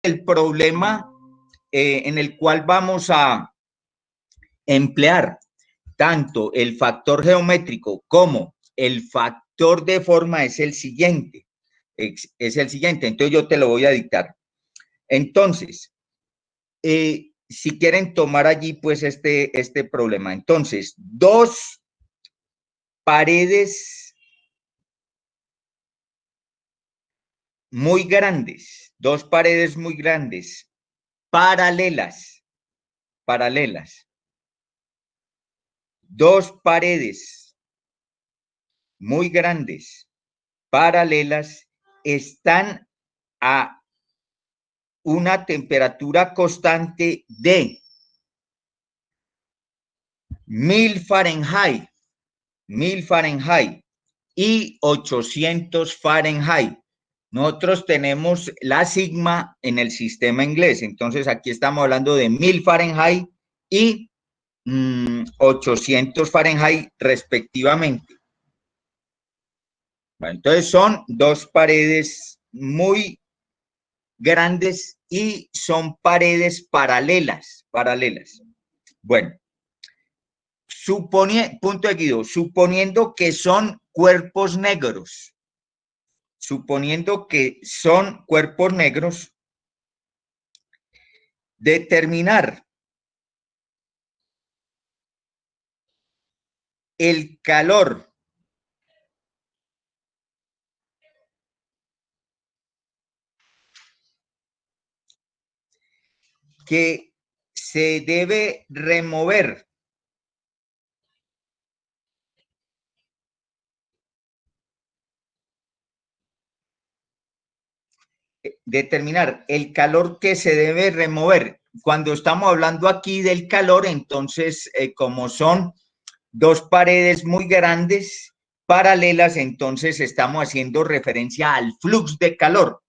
el problema en el cual vamos a emplear tanto el factor geométrico como el factor de forma es el siguiente. Entonces yo te lo voy a dictar. Entonces, si quieren tomar allí pues este problema. Entonces, dos paredes muy grandes, paralelas. Dos paredes muy grandes, paralelas, están a una temperatura constante de 1000 Fahrenheit y 800 Fahrenheit. Nosotros tenemos la sigma en el sistema inglés, entonces aquí estamos hablando de 1000 Fahrenheit y 800 Fahrenheit respectivamente. Bueno, entonces son dos paredes muy grandes y son paredes paralelas. Bueno, punto de Guido, suponiendo que son cuerpos negros, determinar el calor que se debe remover Cuando estamos hablando aquí del calor, entonces, como son dos paredes muy grandes, paralelas, entonces estamos haciendo referencia al flux de calor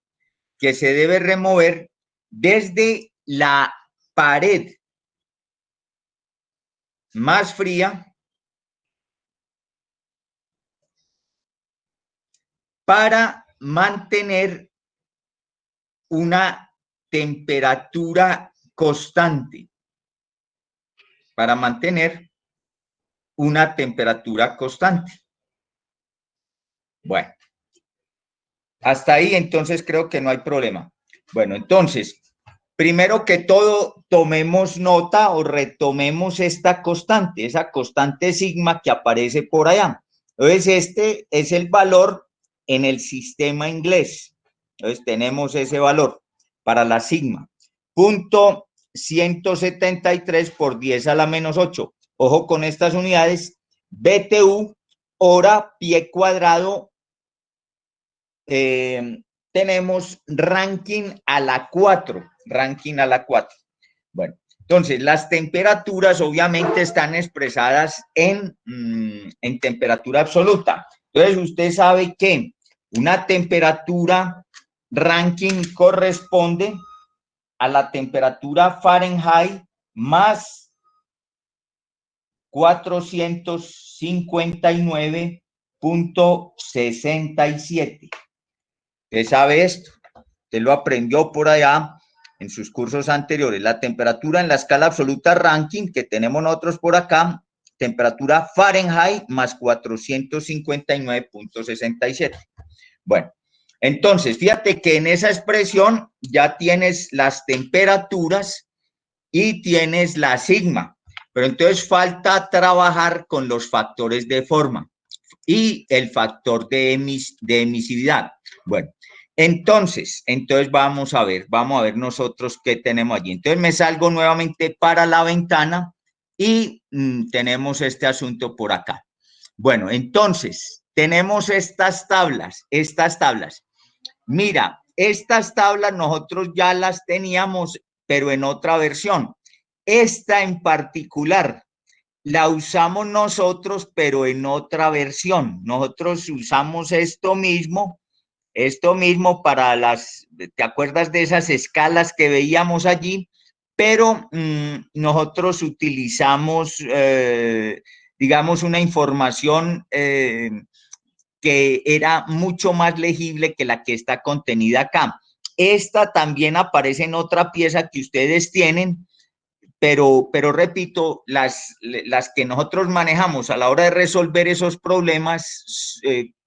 que se debe remover desde la pared más fría para mantener una temperatura constante. Bueno, hasta ahí entonces creo que no hay problema. Bueno, entonces, primero que todo, tomemos nota o retomemos esa constante sigma que aparece por allá. Entonces, este es el valor en el sistema inglés. Entonces, tenemos ese valor para la sigma. Punto 173 por 10 a la menos 8. Ojo con estas unidades. BTU, hora, pie cuadrado. Tenemos ranking a la 4. Bueno, entonces las temperaturas obviamente están expresadas en temperatura absoluta. Entonces usted sabe que una temperatura ranking corresponde a la temperatura Fahrenheit más 459.67. Usted sabe esto, usted lo aprendió por allá en sus cursos anteriores. La temperatura en la escala absoluta ranking que tenemos nosotros por acá, temperatura Fahrenheit más 459.67. Bueno, entonces, fíjate que en esa expresión ya tienes las temperaturas y tienes la sigma, pero entonces falta trabajar con los factores de forma y el factor de emisividad. Bueno, entonces vamos a ver nosotros qué tenemos allí. Entonces me salgo nuevamente para la ventana y tenemos este asunto por acá. Bueno, entonces tenemos estas tablas. Mira, estas tablas nosotros ya las teníamos, pero en otra versión. Esta en particular la usamos nosotros, pero en otra versión. Nosotros usamos esto mismo para ¿te acuerdas de esas escalas que veíamos allí? Pero nosotros utilizamos, digamos, una información que era mucho más legible que la que está contenida acá. esta también aparece en otra pieza que ustedes tienen, pero repito, las que nosotros manejamos a la hora de resolver esos problemas,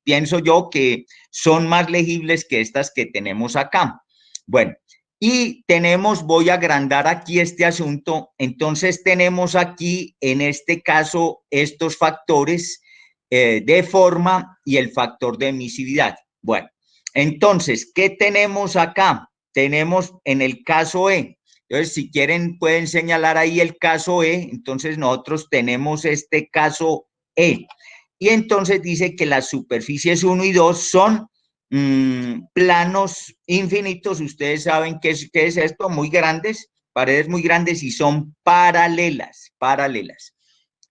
pienso yo que son más legibles que estas que tenemos acá. Bueno, y tenemos, voy a agrandar aquí este asunto, entonces tenemos aquí, en este caso, estos factores de forma y el factor de emisividad. Bueno, entonces, ¿qué tenemos acá? Tenemos en el caso E. Entonces, si quieren, pueden señalar ahí el caso E. Entonces, nosotros tenemos este caso E. Y entonces dice que las superficies 1 y 2 son planos infinitos. Ustedes saben qué es esto, muy grandes, paredes muy grandes y son paralelas, paralelas.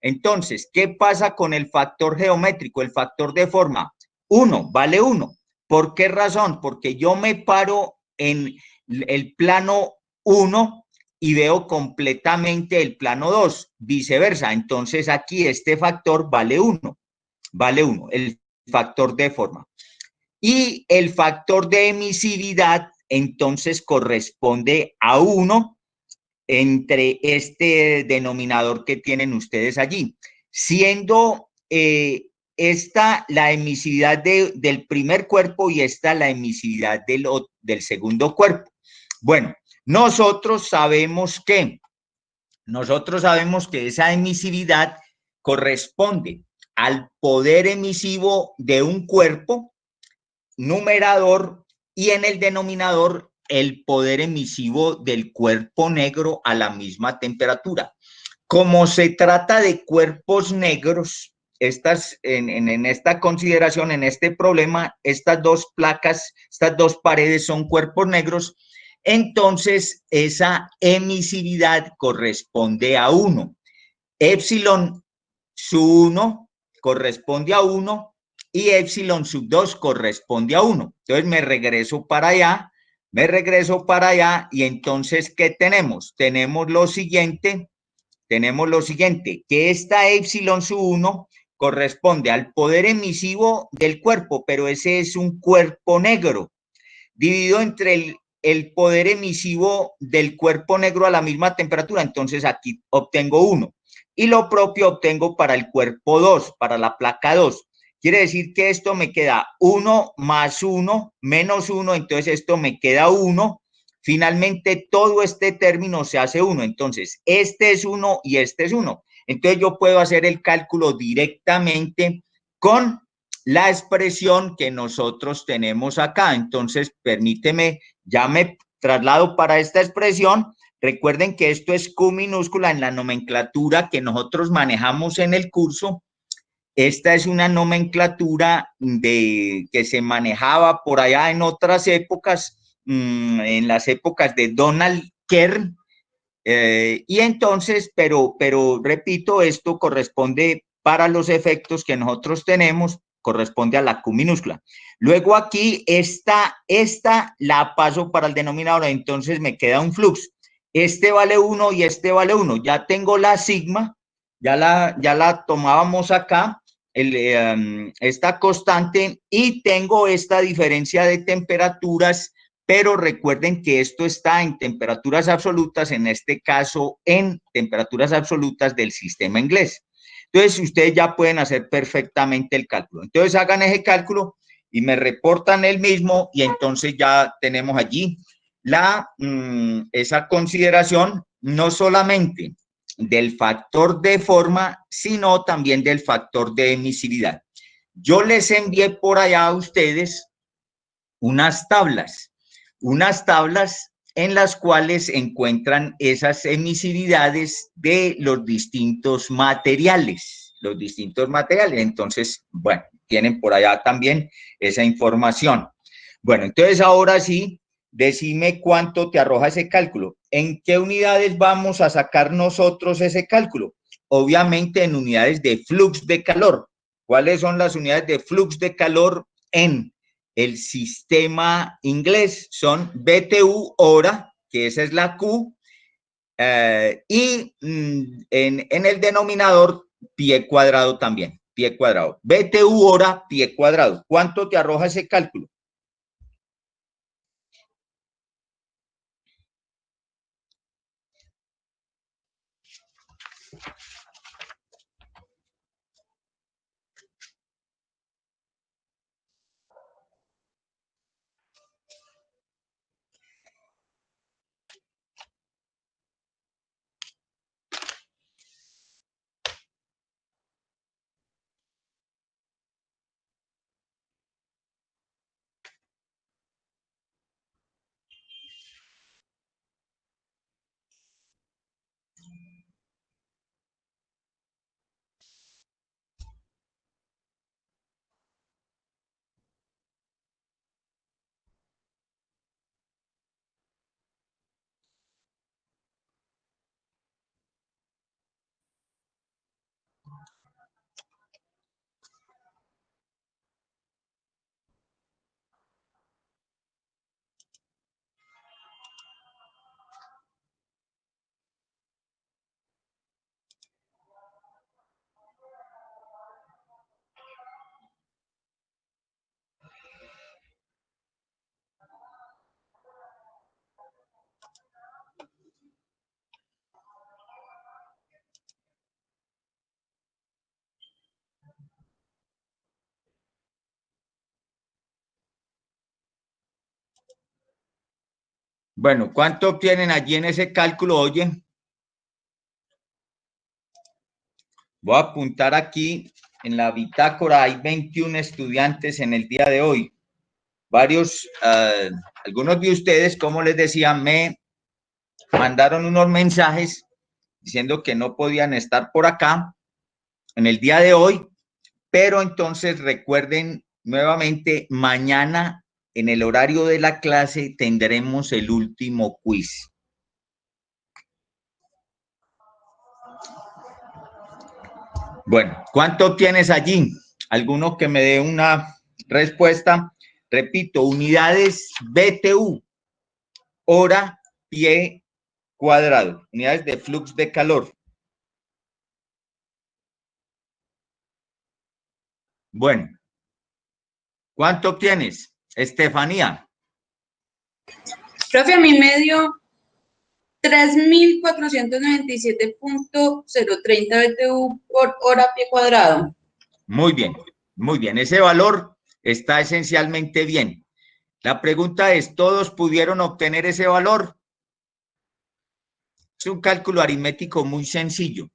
Entonces, ¿qué pasa con el factor geométrico, el factor de forma? 1, vale 1. ¿Por qué razón? Porque yo me paro en el plano 1 y veo completamente el plano 2, viceversa. Entonces, aquí este factor vale 1, el factor de forma. Y el factor de emisividad, entonces, corresponde a 1 entre este denominador que tienen ustedes allí, siendo esta la emisividad del primer cuerpo y esta la emisividad del segundo cuerpo. Bueno, nosotros sabemos que esa emisividad corresponde al poder emisivo de un cuerpo, numerador, y en el denominador el poder emisivo del cuerpo negro a la misma temperatura. Como se trata de cuerpos negros, en esta consideración, en este problema, estas dos placas, estas dos paredes son cuerpos negros, entonces esa emisividad corresponde a 1. Epsilon sub 1 corresponde a 1 y epsilon sub 2 corresponde a 1. Entonces me regreso para allá y entonces, ¿qué tenemos? Tenemos lo siguiente, que esta epsilon sub 1 corresponde al poder emisivo del cuerpo, pero ese es un cuerpo negro, dividido entre el poder emisivo del cuerpo negro a la misma temperatura. Entonces aquí obtengo 1. Y lo propio obtengo para el cuerpo 2, para la placa 2. Quiere decir que esto me queda 1 más 1 menos 1, entonces esto me queda 1. Finalmente todo este término se hace 1. Entonces este es 1 y este es 1. Entonces yo puedo hacer el cálculo directamente con la expresión que nosotros tenemos acá. Entonces, permíteme, ya me traslado para esta expresión. Recuerden que esto es Q minúscula en la nomenclatura que nosotros manejamos en el curso. Esta es una nomenclatura que se manejaba por allá en otras épocas, en las épocas de Donald Kern. Y entonces, pero repito, esto corresponde para los efectos que nosotros tenemos, corresponde a la Q minúscula. Luego aquí, esta la paso para el denominador, entonces me queda un flux. Este vale 1 y este vale 1. Ya tengo la sigma, ya la tomábamos acá, esta constante, y tengo esta diferencia de temperaturas, pero recuerden que esto está en temperaturas absolutas, en este caso en temperaturas absolutas del sistema inglés. Entonces, ustedes ya pueden hacer perfectamente el cálculo. Entonces, hagan ese cálculo y me reportan el mismo y entonces ya tenemos allí esa consideración, no solamente del factor de forma, sino también del factor de emisividad. Yo les envié por allá a ustedes unas tablas en las cuales encuentran esas emisividades de los distintos materiales, Entonces, bueno, tienen por allá también esa información. Bueno, entonces ahora sí, decime cuánto te arroja ese cálculo. ¿En qué unidades vamos a sacar nosotros ese cálculo? Obviamente en unidades de flux de calor. ¿Cuáles son las unidades de flux de calor en el sistema inglés? Son BTU hora, que esa es la Q, y en el denominador pie cuadrado también, pie cuadrado. BTU hora, pie cuadrado. ¿Cuánto te arroja ese cálculo? Bueno, ¿cuánto obtienen allí en ese cálculo? Oye, voy a apuntar aquí en la bitácora, hay 21 estudiantes en el día de hoy. Varios, algunos de ustedes, como les decía, me mandaron unos mensajes diciendo que no podían estar por acá en el día de hoy, pero entonces recuerden nuevamente, mañana en el horario de la clase tendremos el último quiz. Bueno, ¿cuánto obtienes allí? ¿Alguno que me dé una respuesta? Repito, unidades BTU, hora, pie cuadrado, unidades de flux de calor. Bueno, ¿cuánto obtienes, Estefanía? Profe, a mí me dio 3.497.030 BTU por hora pie cuadrado. Muy bien, muy bien. Ese valor está esencialmente bien. La pregunta es, ¿todos pudieron obtener ese valor? Es un cálculo aritmético muy sencillo.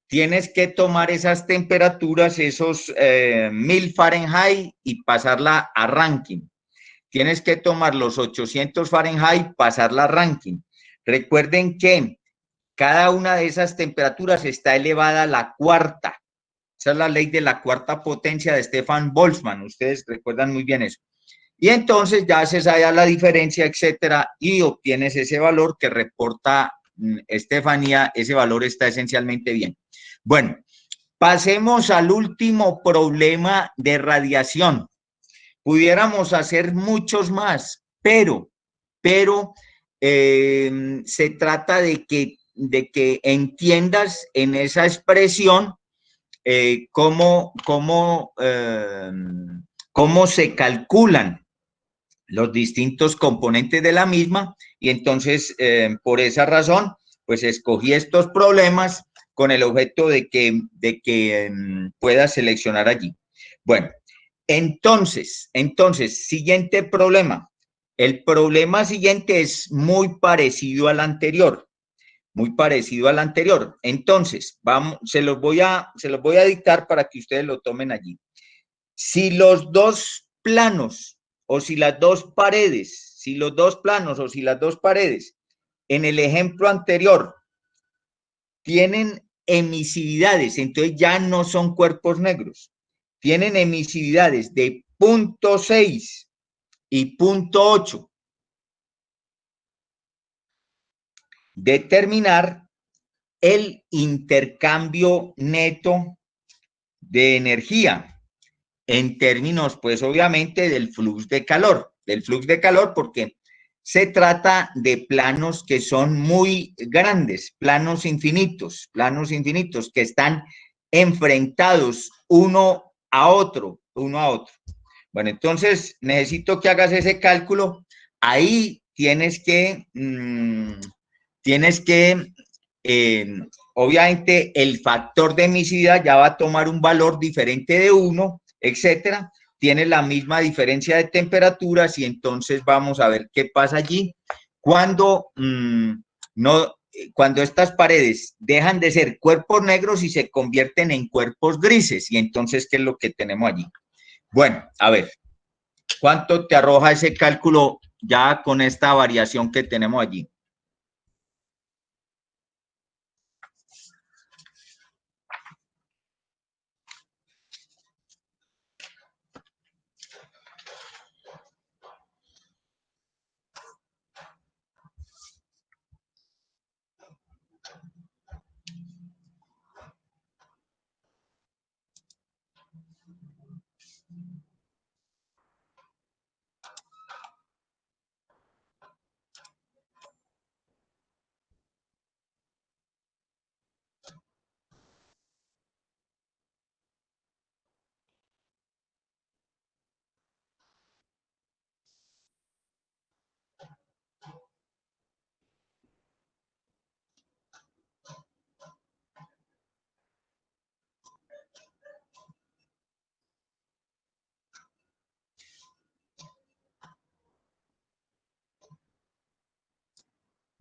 Tienes que tomar esas temperaturas, esos 1000 Fahrenheit y pasarla a Rankine. Tienes que tomar los 800 Fahrenheit, pasarla a Rankine. Recuerden que cada una de esas temperaturas está elevada a la cuarta. Esa es la ley de la cuarta potencia de Stefan Boltzmann. Ustedes recuerdan muy bien eso. Y entonces ya haces allá la diferencia, etcétera, y obtienes ese valor que reporta Estefanía. Ese valor está esencialmente bien. Bueno, pasemos al último problema de radiación. Pudiéramos hacer muchos más, pero se trata de que entiendas en esa expresión cómo se calculan los distintos componentes de la misma, y entonces por esa razón pues escogí estos problemas con el objeto de que puedas seleccionar allí. Bueno, entonces, siguiente problema. El problema siguiente es muy parecido al anterior, muy parecido al anterior. Entonces, vamos, se los voy a dictar para que ustedes lo tomen allí. Si los dos planos o si las dos paredes, si los dos planos o si las dos paredes en el ejemplo anterior tienen emisividades, entonces ya no son cuerpos negros, tienen emisividades de 0.6 y 0.8, determinar el intercambio neto de energía en términos, pues obviamente, del flux de calor, porque se trata de planos que son muy grandes, planos infinitos que están enfrentados uno a otro. Bueno, entonces necesito que hagas ese cálculo. Ahí tienes que obviamente el factor de emisividad ya va a tomar un valor diferente de 1, etcétera. Tiene la misma diferencia de temperaturas y entonces vamos a ver qué pasa allí cuando no, cuando estas paredes dejan de ser cuerpos negros y se convierten en cuerpos grises. Y entonces, ¿qué es lo que tenemos allí? Bueno, a ver, ¿cuánto te arroja ese cálculo ya con esta variación que tenemos allí?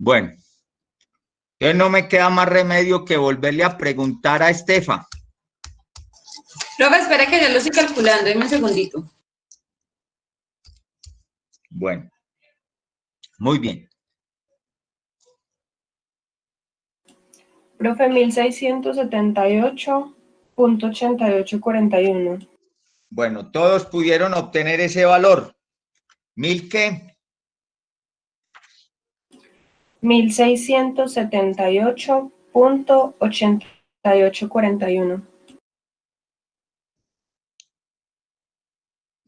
Bueno, entonces no me queda más remedio que volverle a preguntar a Estefa. Profe, espera que ya lo estoy calculando, deme un segundito. Bueno, muy bien. Profe, 1678.8841. Bueno, todos pudieron obtener ese valor. ¿Mil qué? 1678.8841.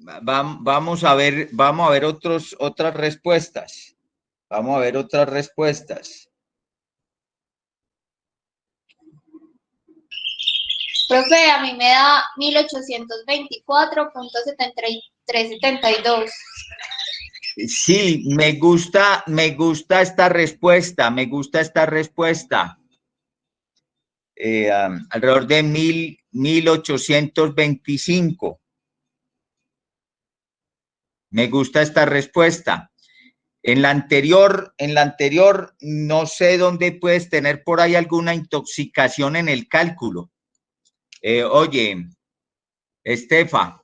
Vamos a ver otras respuestas. Vamos a ver otras respuestas. Profe, a mí me da 1824.7372. Sí, me gusta esta respuesta, me gusta esta respuesta. Alrededor de 1825. Me gusta esta respuesta. En la anterior, no sé dónde puedes tener por ahí alguna intoxicación en el cálculo. Oye, Estefa.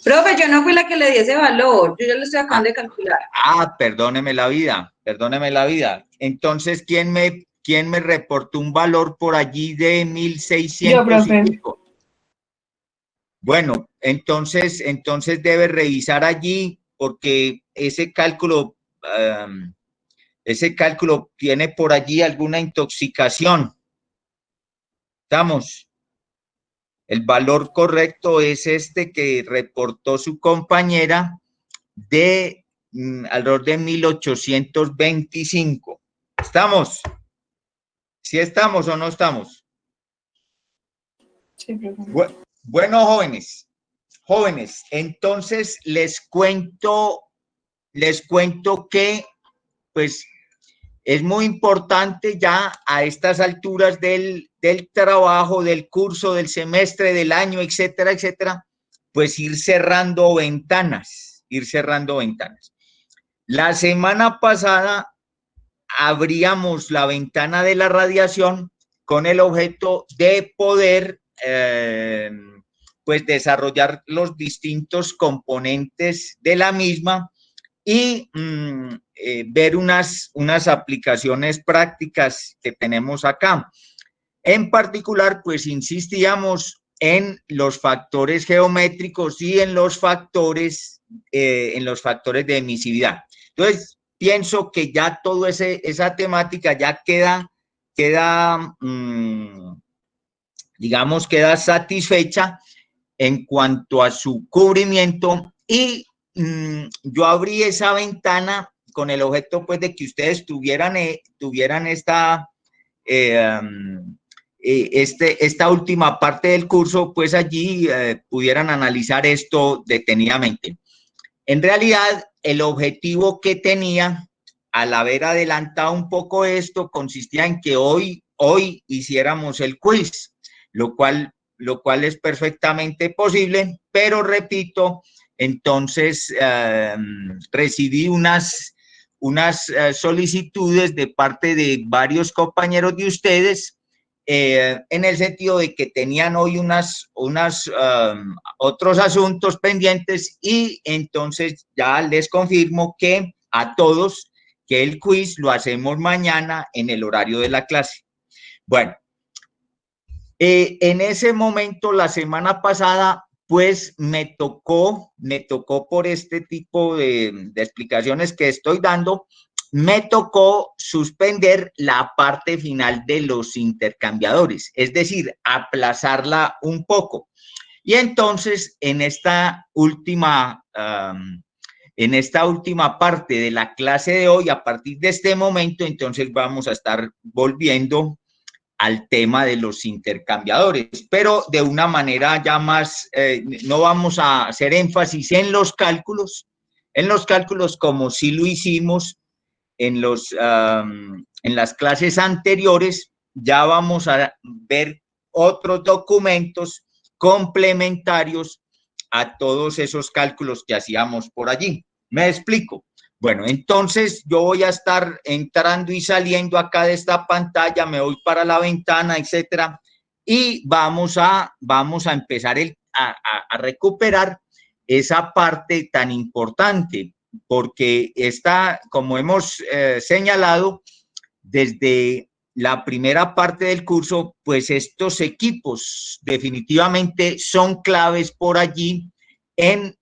Profe, yo no fui la que le di ese valor, yo ya lo estoy acabando de calcular. Perdóneme la vida. Entonces, ¿quién me reportó un valor por allí de 1600 Yo, profe. y pico? Bueno, entonces debe revisar allí porque ese cálculo tiene por allí alguna intoxicación. ¿Estamos? El valor correcto es este que reportó su compañera de alrededor de 1825. ¿Estamos? ¿Sí estamos o no estamos? Sí, profe. Bueno, jóvenes, entonces les cuento que pues es muy importante ya a estas alturas del trabajo, del curso, del semestre, del año, etcétera, etcétera, pues ir cerrando ventanas. La semana pasada abríamos la ventana de la radiación con el objeto de poder pues desarrollar los distintos componentes de la misma y ver unas aplicaciones prácticas que tenemos acá. En particular, pues insistíamos en los factores geométricos y en los factores de emisividad. Entonces, pienso que ya toda esa temática ya digamos, queda satisfecha en cuanto a su cubrimiento y yo abrí esa ventana con el objeto pues de que ustedes tuvieran esta última parte del curso, pues allí pudieran analizar esto detenidamente. En realidad, el objetivo que tenía al haber adelantado un poco esto consistía en que hoy hiciéramos el quiz, lo cual es perfectamente posible, pero repito, entonces recibí unas solicitudes de parte de varios compañeros de ustedes en el sentido de que tenían hoy otros asuntos pendientes y entonces ya les confirmo que a todos que el quiz lo hacemos mañana en el horario de la clase. Bueno, en ese momento, la semana pasada, pues me tocó por este tipo de explicaciones que estoy dando, me tocó suspender la parte final de los intercambiadores, es decir, aplazarla un poco. Y entonces, en esta última parte de la clase de hoy, a partir de este momento, entonces vamos a estar volviendo al tema de los intercambiadores, pero de una manera ya más, no vamos a hacer énfasis en los cálculos como sí lo hicimos en las clases anteriores. Ya vamos a ver otros documentos complementarios a todos esos cálculos que hacíamos por allí. ¿Me explico? Bueno, entonces yo voy a estar entrando y saliendo acá de esta pantalla, me voy para la ventana, etcétera, y vamos a empezar a recuperar esa parte tan importante, porque está, como hemos señalado, desde la primera parte del curso, pues estos equipos definitivamente son claves por allí en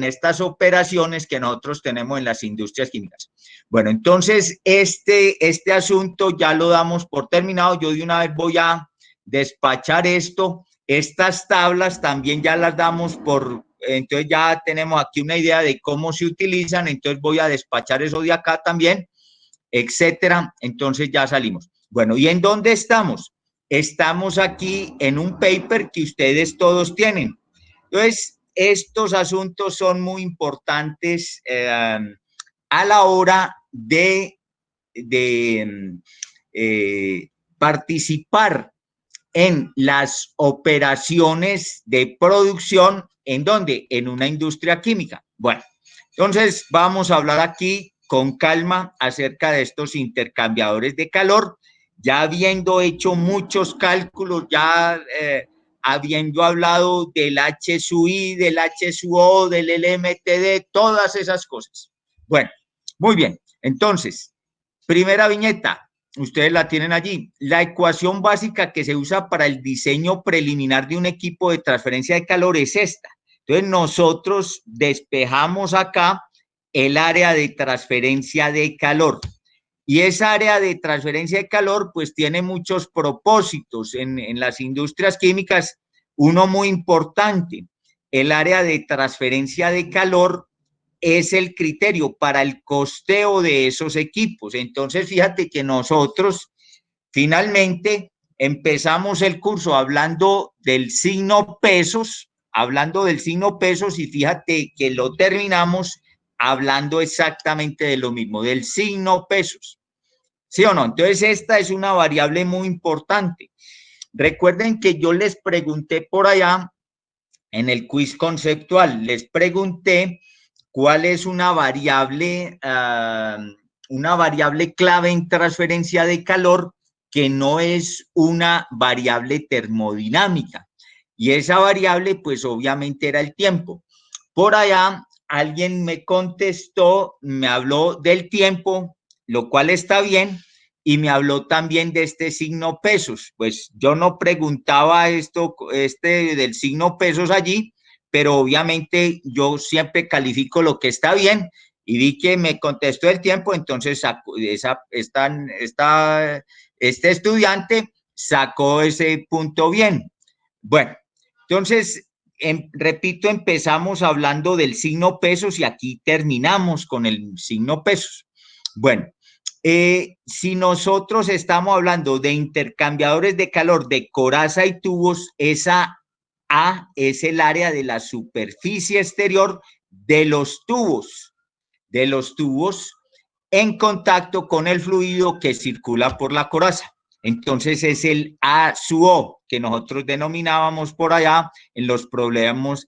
estas operaciones que nosotros tenemos en las industrias químicas. Bueno, entonces este asunto ya lo damos por terminado. Yo de una vez voy a despachar esto. Estas tablas también ya las damos entonces ya tenemos aquí una idea de cómo se utilizan, entonces voy a despachar eso de acá también, etcétera. Entonces ya salimos. Bueno, ¿y en dónde estamos? Estamos aquí en un paper que ustedes todos tienen. Entonces, estos asuntos son muy importantes a la hora de participar en las operaciones de producción, ¿en dónde? En una industria química. Bueno, entonces vamos a hablar aquí con calma acerca de estos intercambiadores de calor, ya habiendo hecho muchos cálculos, ya habiendo hablado del HSUI, del HSUO, del LMTD, todas esas cosas. Bueno, muy bien. Entonces, primera viñeta, ustedes la tienen allí. La ecuación básica que se usa para el diseño preliminar de un equipo de transferencia de calor es esta. Entonces, nosotros despejamos acá el área de transferencia de calor. Y esa área de transferencia de calor, pues tiene muchos propósitos en las industrias químicas. Uno muy importante, el área de transferencia de calor es el criterio para el costeo de esos equipos. Entonces, fíjate que nosotros finalmente empezamos el curso hablando del signo pesos, y fíjate que lo terminamos hablando exactamente de lo mismo, del signo pesos. ¿Sí o no? Entonces, esta es una variable muy importante. Recuerden que yo les pregunté por allá en el quiz conceptual, les pregunté cuál es una variable clave en transferencia de calor que no es una variable termodinámica. Y esa variable, pues obviamente era el tiempo. Por allá alguien me contestó, me habló del tiempo, lo cual está bien, y me habló también de este signo pesos. Pues yo no preguntaba del signo pesos allí, pero obviamente yo siempre califico lo que está bien y vi que me contestó el tiempo, entonces este estudiante sacó ese punto bien. Bueno, entonces, repito, empezamos hablando del signo pesos y aquí terminamos con el signo pesos. Bueno, si nosotros estamos hablando de intercambiadores de calor de coraza y tubos, esa A es el área de la superficie exterior de los tubos en contacto con el fluido que circula por la coraza. Entonces es el A sub O que nosotros denominábamos por allá en los problemas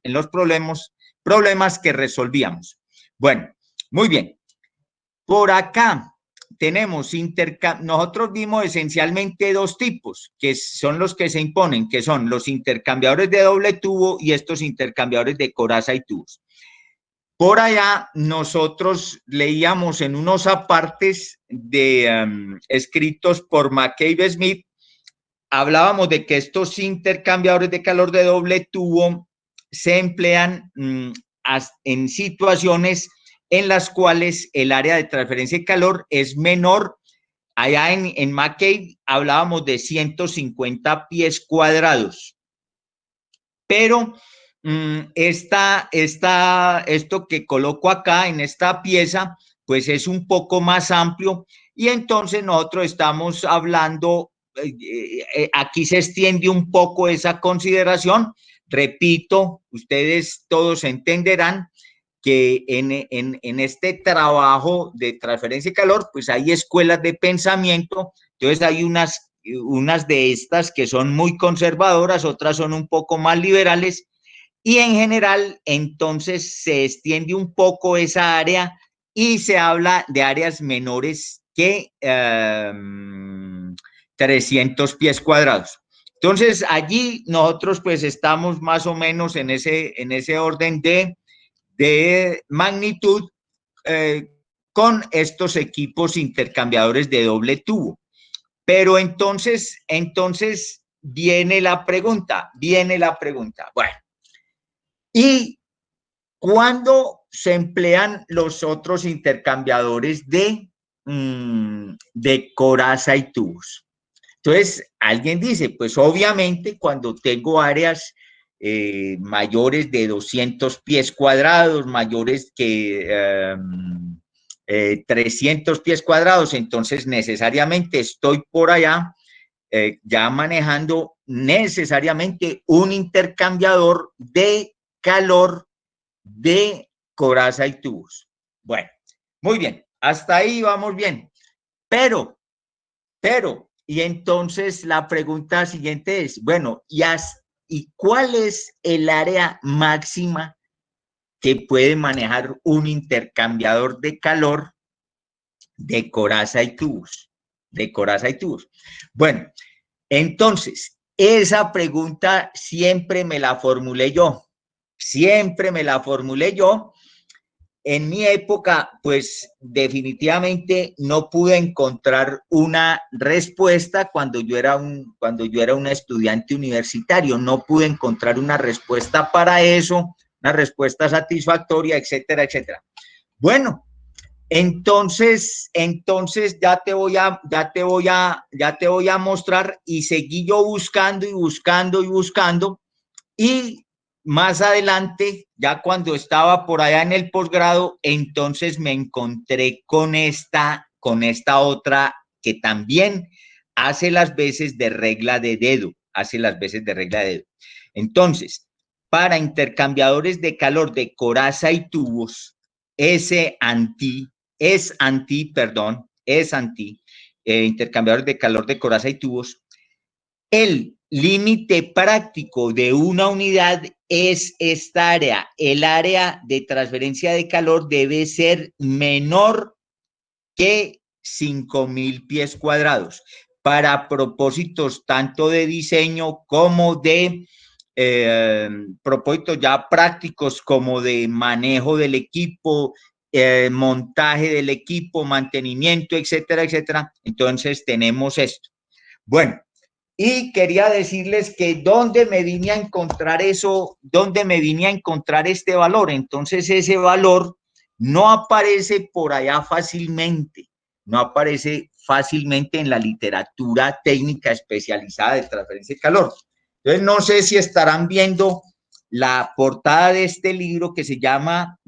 que resolvíamos. Bueno, muy bien. Por acá tenemos nosotros vimos esencialmente dos tipos, que son los que se imponen, que son los intercambiadores de doble tubo y estos intercambiadores de coraza y tubos. Por allá nosotros leíamos en unos apartes escritos por McCabe Smith, hablábamos de que estos intercambiadores de calor de doble tubo se emplean en situaciones en las cuales el área de transferencia de calor es menor. Allá en McCabe hablábamos de 150 pies cuadrados, pero esto que coloco acá en esta pieza, pues es un poco más amplio y entonces nosotros estamos hablando, aquí se extiende un poco esa consideración. Repito, ustedes todos entenderán que en este trabajo de transferencia de calor, pues hay escuelas de pensamiento, entonces hay unas de estas que son muy conservadoras, otras son un poco más liberales, y en general entonces se extiende un poco esa área y se habla de áreas menores que 300 pies cuadrados. Entonces allí nosotros pues estamos más o menos en ese orden de magnitud con estos equipos intercambiadores de doble tubo. Pero entonces viene la pregunta. Bueno, ¿y cuándo se emplean los otros intercambiadores de coraza y tubos? Entonces, alguien dice, pues obviamente cuando tengo áreas mayores de 200 pies cuadrados, mayores que 300 pies cuadrados, entonces necesariamente estoy por allá ya manejando necesariamente un intercambiador de calor de coraza y tubos. Bueno, muy bien, hasta ahí vamos bien. Pero, y entonces la pregunta siguiente es, bueno, ¿y cuál es el área máxima que puede manejar un intercambiador de calor de coraza y tubos? De coraza y tubos. Bueno, entonces, esa pregunta siempre me la formulé yo. En mi época, pues definitivamente no pude encontrar una respuesta cuando yo era un estudiante universitario. No pude encontrar una respuesta para eso, una respuesta satisfactoria, etcétera, etcétera. Bueno, entonces ya te voy a mostrar y seguí yo buscando y más adelante, ya cuando estaba por allá en el posgrado, entonces me encontré con esta otra que también hace las veces de regla de dedo, Entonces, para intercambiadores de calor de coraza y tubos, intercambiadores de calor de coraza y tubos, el límite práctico de una unidad es esta área. El área de transferencia de calor debe ser menor que 5,000 pies cuadrados para propósitos tanto de diseño como de propósitos ya prácticos como de manejo del equipo, montaje del equipo, mantenimiento, etcétera, etcétera. Entonces tenemos esto. Bueno, y quería decirles que dónde me vine a encontrar este valor. Entonces ese valor no aparece por allá fácilmente, no aparece fácilmente en la literatura técnica especializada de transferencia de calor. Entonces no sé si estarán viendo la portada de este libro que se llama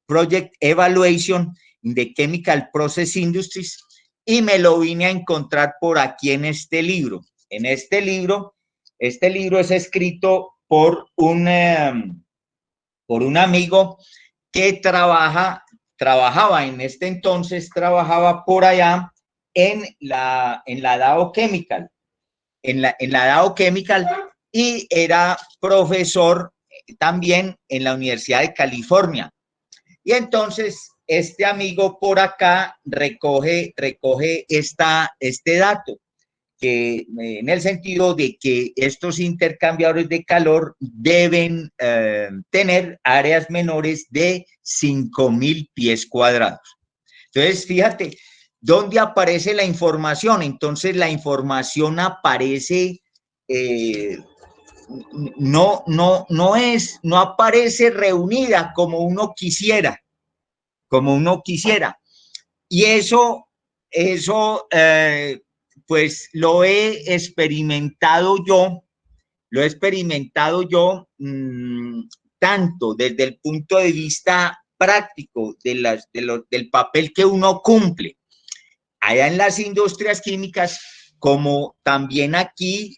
Project Evaluation in the Chemical Process Industries, y me lo vine a encontrar por aquí en este libro. Este libro es escrito por un amigo que trabajaba en este entonces, trabajaba por allá en la Dow Chemical, en la Dow Chemical, y era profesor también en la Universidad de California. Y entonces este amigo por acá recoge este dato, que en el sentido de que estos intercambiadores de calor deben tener áreas menores de 5,000 pies cuadrados. Entonces, fíjate, ¿dónde aparece la información? Entonces, la información aparece, no aparece reunida como uno quisiera, Y eso pues lo he experimentado yo, tanto desde el punto de vista práctico del papel que uno cumple allá en las industrias químicas, como también aquí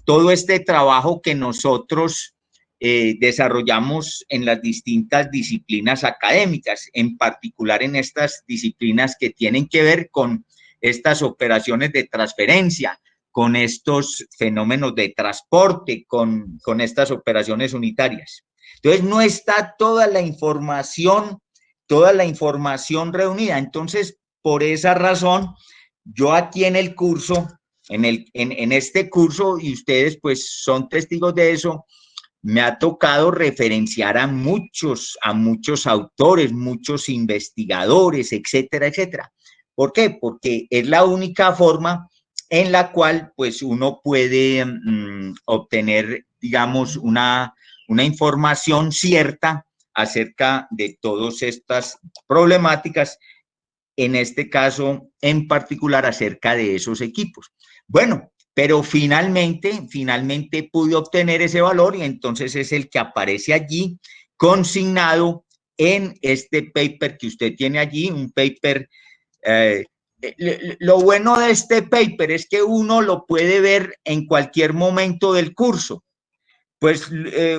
todo este trabajo que nosotros desarrollamos en las distintas disciplinas académicas, en particular en estas disciplinas que tienen que ver con estas operaciones de transferencia, con estos fenómenos de transporte, con estas operaciones unitarias. Entonces, no está toda la información reunida. Entonces, por esa razón, yo aquí en el curso, en este curso, y ustedes pues son testigos de eso, me ha tocado referenciar a muchos autores, muchos investigadores, etcétera, etcétera. ¿Por qué? Porque es la única forma en la cual pues uno puede obtener, digamos, una información cierta acerca de todas estas problemáticas, en este caso en particular acerca de esos equipos. Bueno, pero finalmente pude obtener ese valor y entonces es el que aparece allí consignado en este paper que usted tiene allí, un paper. Lo bueno de este paper es que uno lo puede ver en cualquier momento del curso. Pues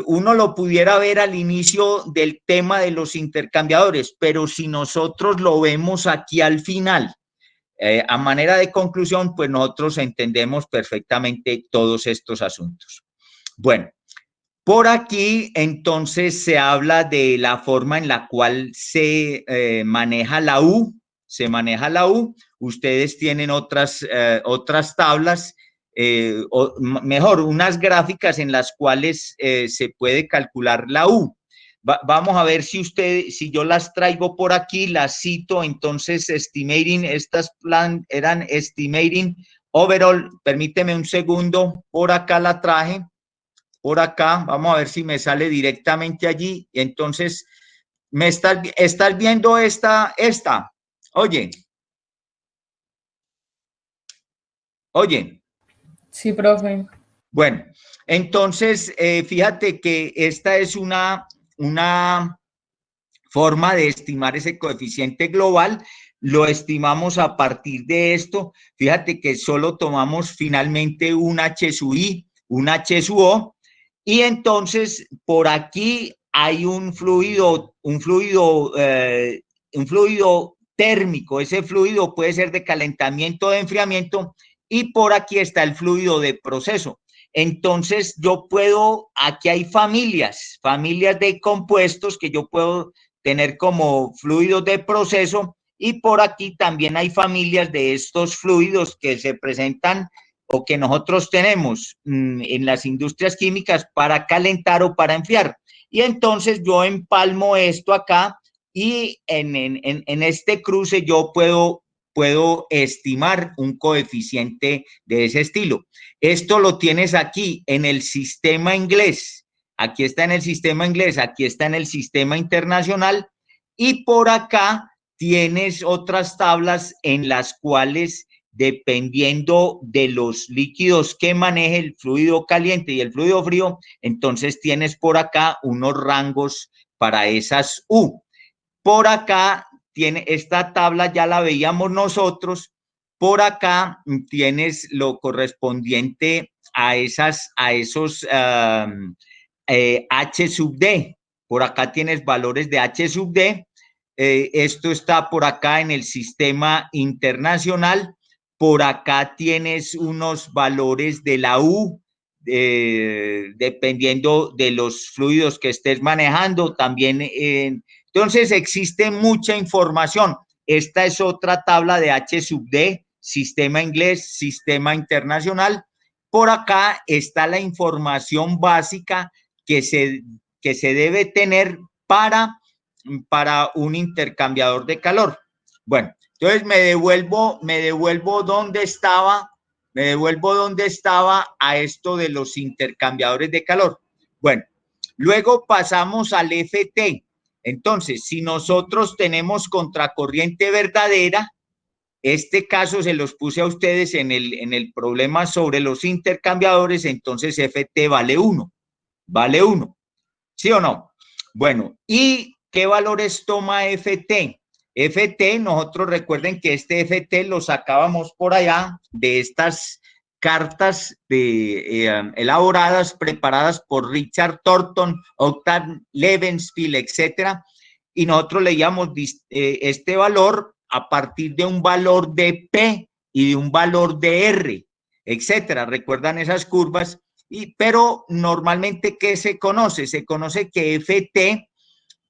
uno lo pudiera ver al inicio del tema de los intercambiadores, pero si nosotros lo vemos aquí al final, a manera de conclusión, pues nosotros entendemos perfectamente todos estos asuntos. Bueno, por aquí entonces se habla de la forma en la cual se maneja la U. Ustedes tienen otras tablas, o mejor, unas gráficas en las cuales se puede calcular la U. Vamos a ver si yo las traigo por aquí, las cito. Entonces, estimating, estas eran estimating overall. Permíteme un segundo, por acá la traje. Por acá, vamos a ver si me sale directamente allí. Entonces, ¿estás viendo esta? Oye. Sí, profe. Bueno, entonces, fíjate que esta es una forma de estimar ese coeficiente global. Lo estimamos a partir de esto. Fíjate que solo tomamos finalmente un H sub I, un H sub O, y entonces por aquí hay un fluido térmico. Ese fluido puede ser de calentamiento o de enfriamiento, y por aquí está el fluido de proceso. Entonces yo puedo, aquí hay familias de compuestos que yo puedo tener como fluidos de proceso, y por aquí también hay familias de estos fluidos que se presentan o que nosotros tenemos en las industrias químicas para calentar o para enfriar. Y entonces yo empalmo esto acá y en este cruce yo puedo estimar un coeficiente de ese estilo. Esto lo tienes aquí en el sistema inglés. Aquí está en el sistema inglés, aquí está en el sistema internacional, y por acá tienes otras tablas en las cuales, dependiendo de los líquidos que maneje, el fluido caliente y el fluido frío, entonces tienes por acá unos rangos para esas U. Por acá tiene esta tabla, ya la veíamos nosotros. Por acá tienes lo correspondiente a esos H sub D. Por acá tienes valores de H sub D. Esto está por acá en el sistema internacional. Por acá tienes unos valores de la U, dependiendo de los fluidos que estés manejando. También, entonces existe mucha información. Esta es otra tabla de H sub D, sistema inglés, sistema internacional. Por acá está la información básica que se debe tener para un intercambiador de calor. Bueno, entonces me devuelvo donde estaba a esto de los intercambiadores de calor. Bueno, luego pasamos al FT. Entonces, si nosotros tenemos contracorriente verdadera, este caso se los puse a ustedes en el problema sobre los intercambiadores, entonces FT vale 1. Vale 1. ¿Sí o no? Bueno, ¿y qué valores toma FT? FT, nosotros recuerden que este FT lo sacábamos por allá de estas cartas elaboradas, preparadas por Richard Thornton, Octave Levenspiel, etcétera, y nosotros leíamos este valor a partir de un valor de P y de un valor de R. etcétera. ¿Recuerdan esas curvas? Pero normalmente, ¿qué se conoce? Se conoce que FT,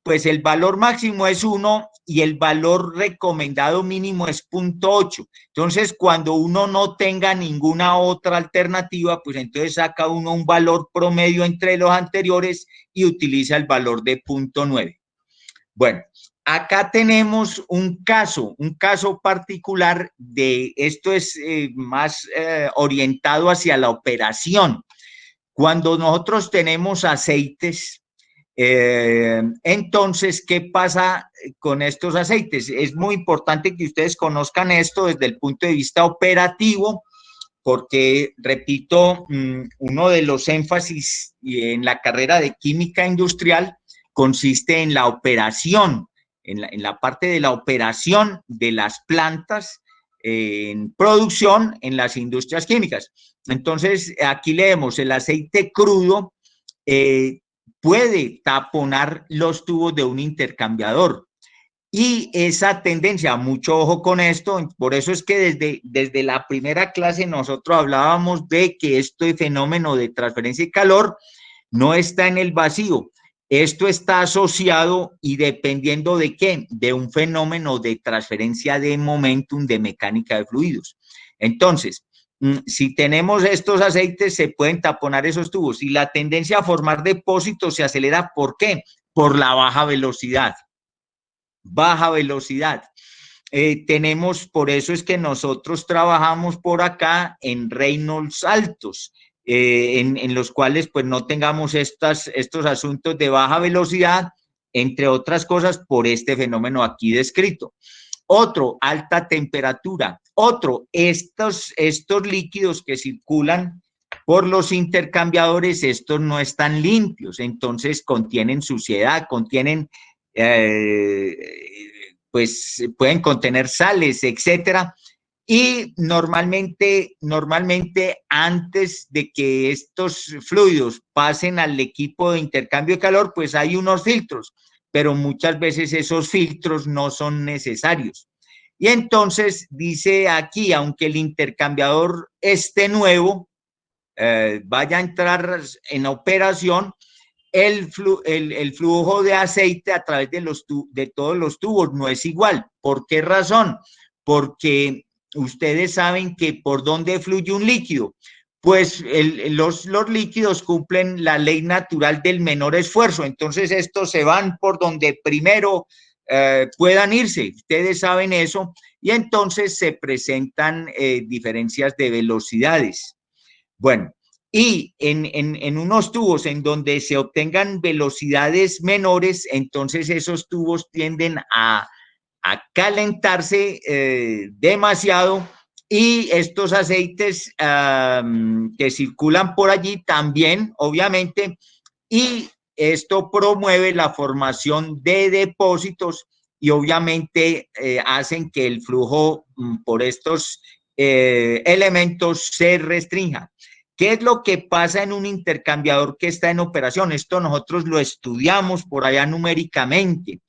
pues el valor máximo es 1 y el valor recomendado mínimo es 0.8. Entonces, cuando uno no tenga ninguna otra alternativa, pues entonces saca uno un valor promedio entre los anteriores y utiliza el valor de 0.9. Bueno, acá tenemos un caso particular de esto, es más orientado hacia la operación. Cuando nosotros tenemos aceites, entonces, ¿qué pasa con estos aceites? Es muy importante que ustedes conozcan esto desde el punto de vista operativo, porque, repito, uno de los énfasis en la carrera de química industrial consiste en la operación, en la parte de la operación de las plantas en producción en las industrias químicas. Entonces, aquí leemos, el aceite crudo puede taponar los tubos de un intercambiador. Y esa tendencia, mucho ojo con esto, por eso es que desde la primera clase nosotros hablábamos de que este fenómeno de transferencia de calor no está en el vacío. Esto está asociado y dependiendo de qué, de un fenómeno de transferencia de momentum de mecánica de fluidos. Entonces, si tenemos estos aceites, se pueden taponar esos tubos y la tendencia a formar depósitos se acelera. ¿Por qué? Por la baja velocidad. Baja velocidad. Tenemos, por eso es que nosotros trabajamos por acá en Reynolds altos, en los cuales pues no tengamos estos asuntos de baja velocidad, entre otras cosas, por este fenómeno aquí descrito. Otro, alta temperatura. Otro, estos líquidos que circulan por los intercambiadores, estos no están limpios, entonces contienen suciedad, contienen, pues pueden contener sales, etcétera. Y normalmente antes de que estos fluidos pasen al equipo de intercambio de calor, pues hay unos filtros, pero muchas veces esos filtros no son necesarios. Y entonces dice aquí, aunque el intercambiador esté nuevo, vaya a entrar en operación, el flujo de aceite a través de todos los tubos no es igual. ¿Por qué razón? Porque ustedes saben que por dónde fluye un líquido, pues los líquidos cumplen la ley natural del menor esfuerzo, entonces estos se van por donde primero puedan irse, ustedes saben eso, y entonces se presentan diferencias de velocidades. Bueno, y en unos tubos en donde se obtengan velocidades menores, entonces esos tubos tienden a calentarse demasiado y estos aceites que circulan por allí también, obviamente, y esto promueve la formación de depósitos y obviamente hacen que el flujo por estos elementos se restrinja. ¿Qué es lo que pasa en un intercambiador que está en operación? Esto nosotros lo estudiamos por allá numéricamente.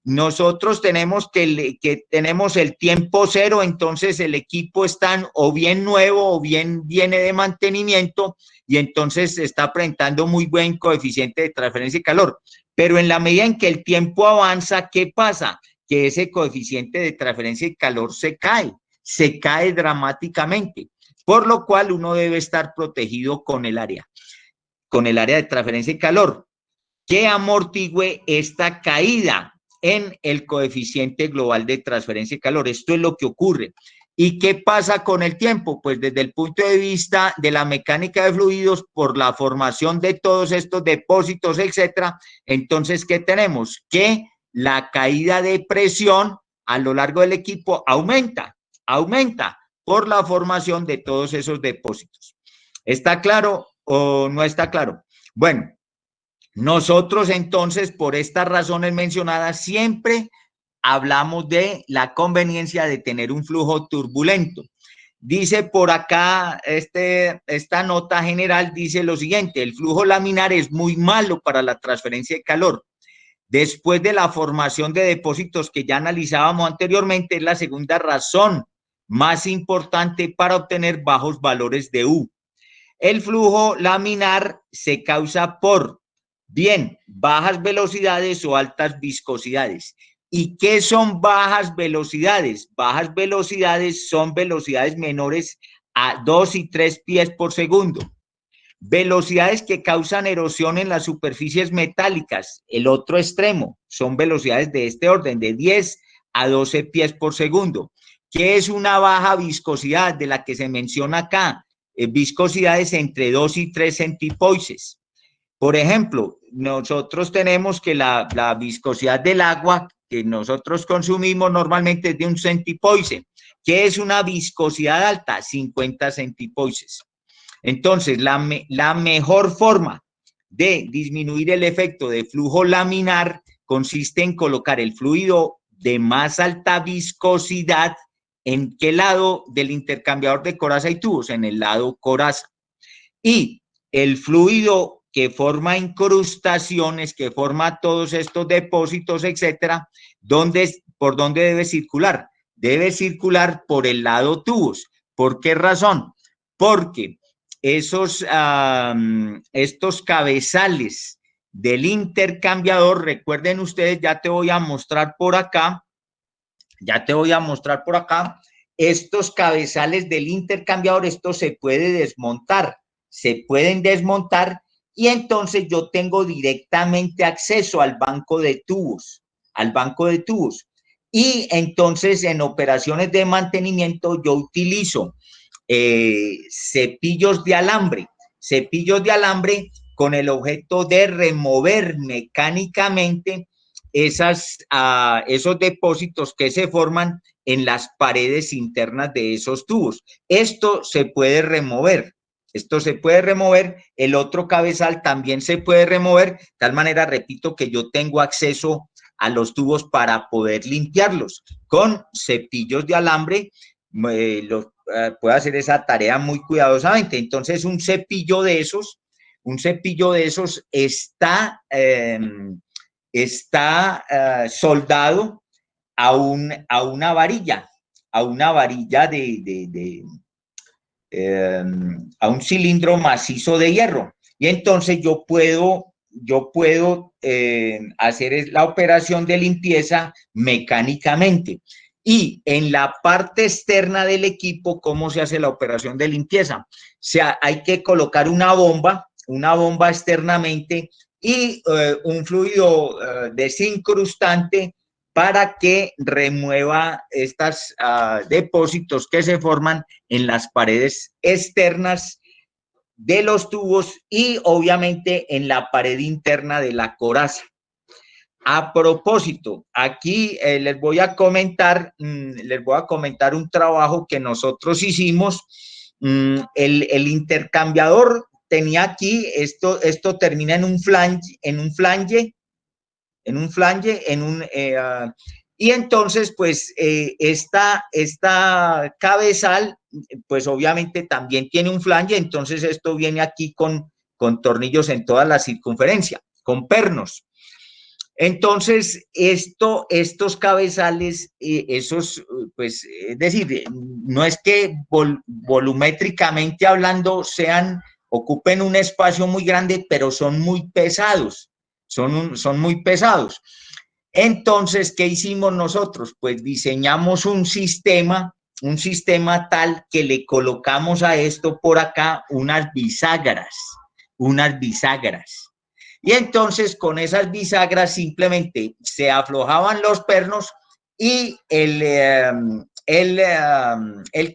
Nosotros tenemos que tenemos el tiempo cero, entonces el equipo está o bien nuevo o bien viene de mantenimiento y entonces está presentando muy buen coeficiente de transferencia de calor. Pero en la medida en que el tiempo avanza, ¿qué pasa? Que ese coeficiente de transferencia de calor se cae dramáticamente, por lo cual uno debe estar protegido con el área de transferencia de calor, que amortigüe esta caída en el coeficiente global de transferencia de calor. Esto es lo que ocurre. ¿Y qué pasa con el tiempo? Pues desde el punto de vista de la mecánica de fluidos, por la formación de todos estos depósitos, etcétera, entonces, ¿qué tenemos? Que la caída de presión a lo largo del equipo aumenta por la formación de todos esos depósitos. ¿Está claro o no está claro? Bueno, nosotros entonces, por estas razones mencionadas, siempre hablamos de la conveniencia de tener un flujo turbulento. Dice por acá, esta nota general dice lo siguiente: el flujo laminar es muy malo para la transferencia de calor. Después de la formación de depósitos que ya analizábamos anteriormente, es la segunda razón más importante para obtener bajos valores de U. El flujo laminar se causa por, bien, bajas velocidades o altas viscosidades. ¿Y qué son bajas velocidades? Bajas velocidades son velocidades menores a 2 y 3 pies por segundo. Velocidades que causan erosión en las superficies metálicas. El otro extremo son velocidades de este orden, de 10 a 12 pies por segundo. ¿Qué es una baja viscosidad de la que se menciona acá? Viscosidades entre 2 y 3 centipoises. Por ejemplo, nosotros tenemos que la viscosidad del agua que nosotros consumimos normalmente es de 1 centipoise. ¿Qué es una viscosidad alta? 50 centipoises. Entonces, la mejor forma de disminuir el efecto de flujo laminar consiste en colocar el fluido de más alta viscosidad. ¿En qué lado del intercambiador de coraza y tubos? En el lado coraza. Y el fluido que forma incrustaciones, que forma todos estos depósitos, etcétera, ¿por dónde debe circular? Debe circular por el lado tubos. ¿Por qué razón? Porque estos cabezales del intercambiador, recuerden ustedes, ya te voy a mostrar por acá, estos cabezales del intercambiador, esto se puede desmontar, se pueden desmontar y entonces yo tengo directamente acceso al banco de tubos, Y entonces en operaciones de mantenimiento yo utilizo cepillos de alambre con el objeto de remover mecánicamente esos depósitos que se forman en las paredes internas de esos tubos. Esto se puede remover. El otro cabezal también se puede remover, de tal manera, repito, que yo tengo acceso a los tubos para poder limpiarlos. Con cepillos de alambre puedo hacer esa tarea muy cuidadosamente. Entonces, un cepillo de esos está soldado a una varilla a un cilindro macizo de hierro. Y entonces yo puedo hacer la operación de limpieza mecánicamente. Y en la parte externa del equipo, ¿cómo se hace la operación de limpieza? O sea, hay que colocar una bomba externamente y un fluido desincrustante para que remueva estos depósitos que se forman en las paredes externas de los tubos y obviamente en la pared interna de la coraza. A propósito, aquí les voy a comentar un trabajo que nosotros hicimos. El intercambiador tenía aquí, esto termina en un flange, y entonces, pues, esta cabezal, pues, obviamente también tiene un flange, entonces esto viene aquí con tornillos en toda la circunferencia, con pernos. Entonces, estos cabezales, pues, es decir, no es que volumétricamente hablando ocupen un espacio muy grande, pero son muy pesados, son muy pesados. Entonces, ¿qué hicimos nosotros? Pues diseñamos un sistema tal que le colocamos a esto por acá unas bisagras. Y entonces con esas bisagras simplemente se aflojaban los pernos y el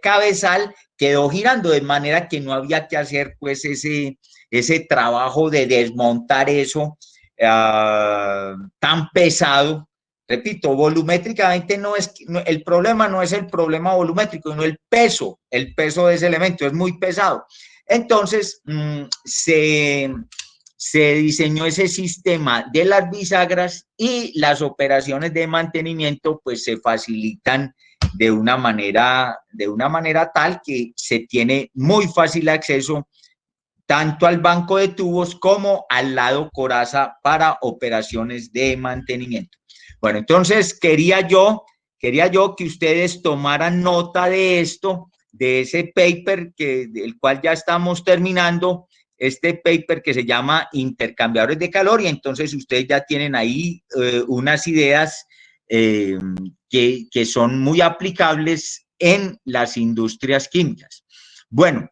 cabezal quedó girando, de manera que no había que hacer pues ese trabajo de desmontar eso tan pesado. Repito, volumétricamente el problema no es el problema volumétrico, sino el peso de ese elemento, es muy pesado. Entonces, se diseñó ese sistema de las bisagras y las operaciones de mantenimiento pues se facilitan de una manera tal que se tiene muy fácil acceso tanto al banco de tubos como al lado coraza para operaciones de mantenimiento. Bueno, entonces quería yo quería yo que ustedes tomaran nota de esto, de ese paper del cual ya estamos terminando, este paper que se llama Intercambiadores de Calor, y entonces ustedes ya tienen ahí unas ideas que son muy aplicables en las industrias químicas. Bueno,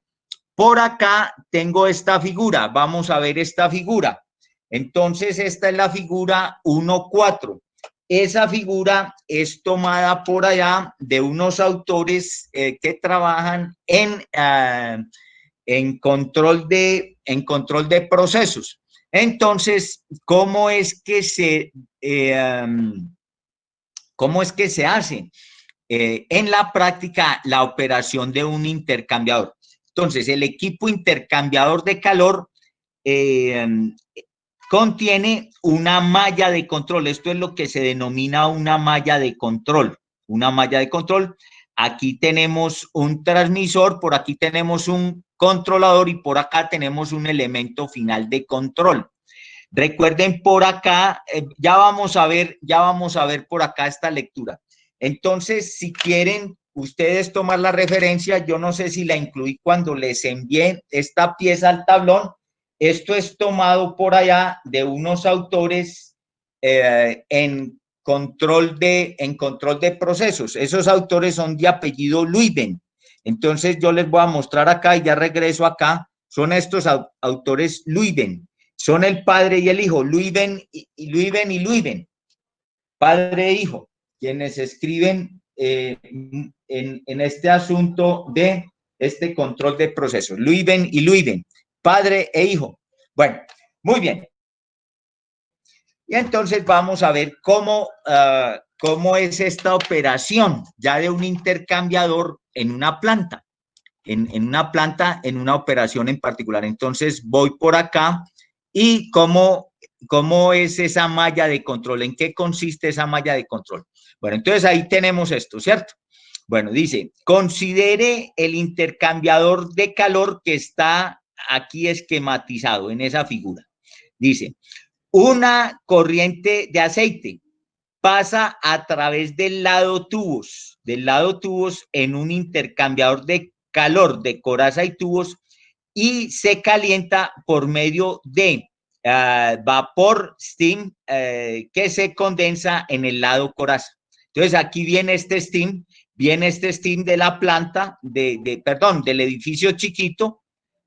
por acá tengo esta figura, vamos a ver esta figura. Entonces, esta es la figura 1.4. Esa figura es tomada por allá de unos autores que trabajan en control de procesos. Entonces, ¿cómo es que se hace en la práctica la operación de un intercambiador? Entonces, el equipo intercambiador de calor contiene una malla de control. Esto es lo que se denomina una malla de control. Una malla de control. Aquí tenemos un transmisor, por aquí tenemos un controlador y por acá tenemos un elemento final de control. Recuerden por acá, ya vamos a ver por acá esta lectura. Entonces, si quieren ustedes tomar la referencia, yo no sé si la incluí cuando les envié esta pieza al tablón. Esto es tomado por allá de unos autores en control de procesos. Esos autores son de apellido Luyven. Entonces, yo les voy a mostrar acá y ya regreso acá. Son estos autores Luyven. Son el padre y el hijo, Luyven y Luyven, padre e hijo, quienes escriben en este asunto de este control de procesos, Luyven y Luyven, padre e hijo. Bueno, muy bien. Y entonces vamos a ver cómo es esta operación ya de un intercambiador en una planta, en una operación en particular. Entonces voy por acá y cómo es esa malla de control, en qué consiste esa malla de control. Bueno, entonces ahí tenemos esto, ¿cierto? Bueno, dice, considere el intercambiador de calor que está aquí esquematizado en esa figura. Dice, una corriente de aceite pasa a través del lado tubos en un intercambiador de calor de coraza y tubos y se calienta por medio de vapor, steam, que se condensa en el lado coraza. Entonces, aquí viene este steam de la planta, del edificio chiquito,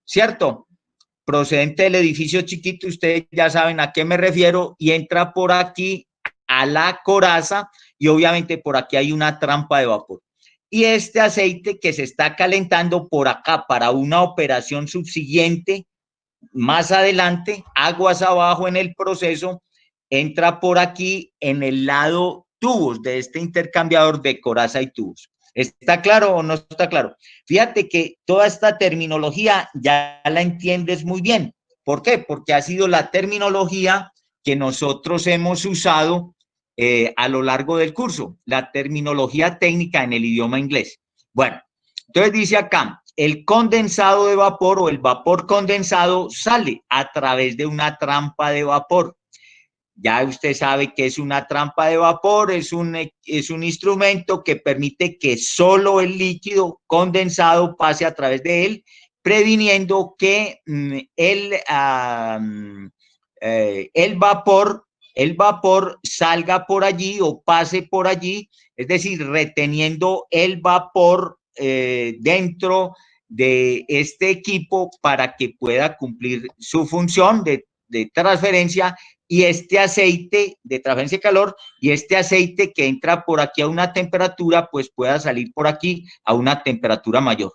¿cierto? Procedente del edificio chiquito, ustedes ya saben a qué me refiero, y entra por aquí a la coraza y obviamente por aquí hay una trampa de vapor. Y este aceite que se está calentando por acá para una operación subsiguiente, más adelante, aguas abajo en el proceso, entra por aquí en el lado tubos de este intercambiador de coraza y tubos. ¿Está claro o no está claro? Fíjate que toda esta terminología ya la entiendes muy bien. ¿Por qué? Porque ha sido la terminología que nosotros hemos usado a lo largo del curso, la terminología técnica en el idioma inglés. Bueno, entonces dice acá, el condensado de vapor o el vapor condensado sale a través de una trampa de vapor. Ya usted sabe que es una trampa de vapor, es un instrumento que permite que solo el líquido condensado pase a través de él, previniendo que el vapor salga por allí o pase por allí, es decir, reteniendo el vapor dentro de este equipo para que pueda cumplir su función de transferencia, y este aceite de transferencia de calor y este aceite que entra por aquí a una temperatura, pues pueda salir por aquí a una temperatura mayor.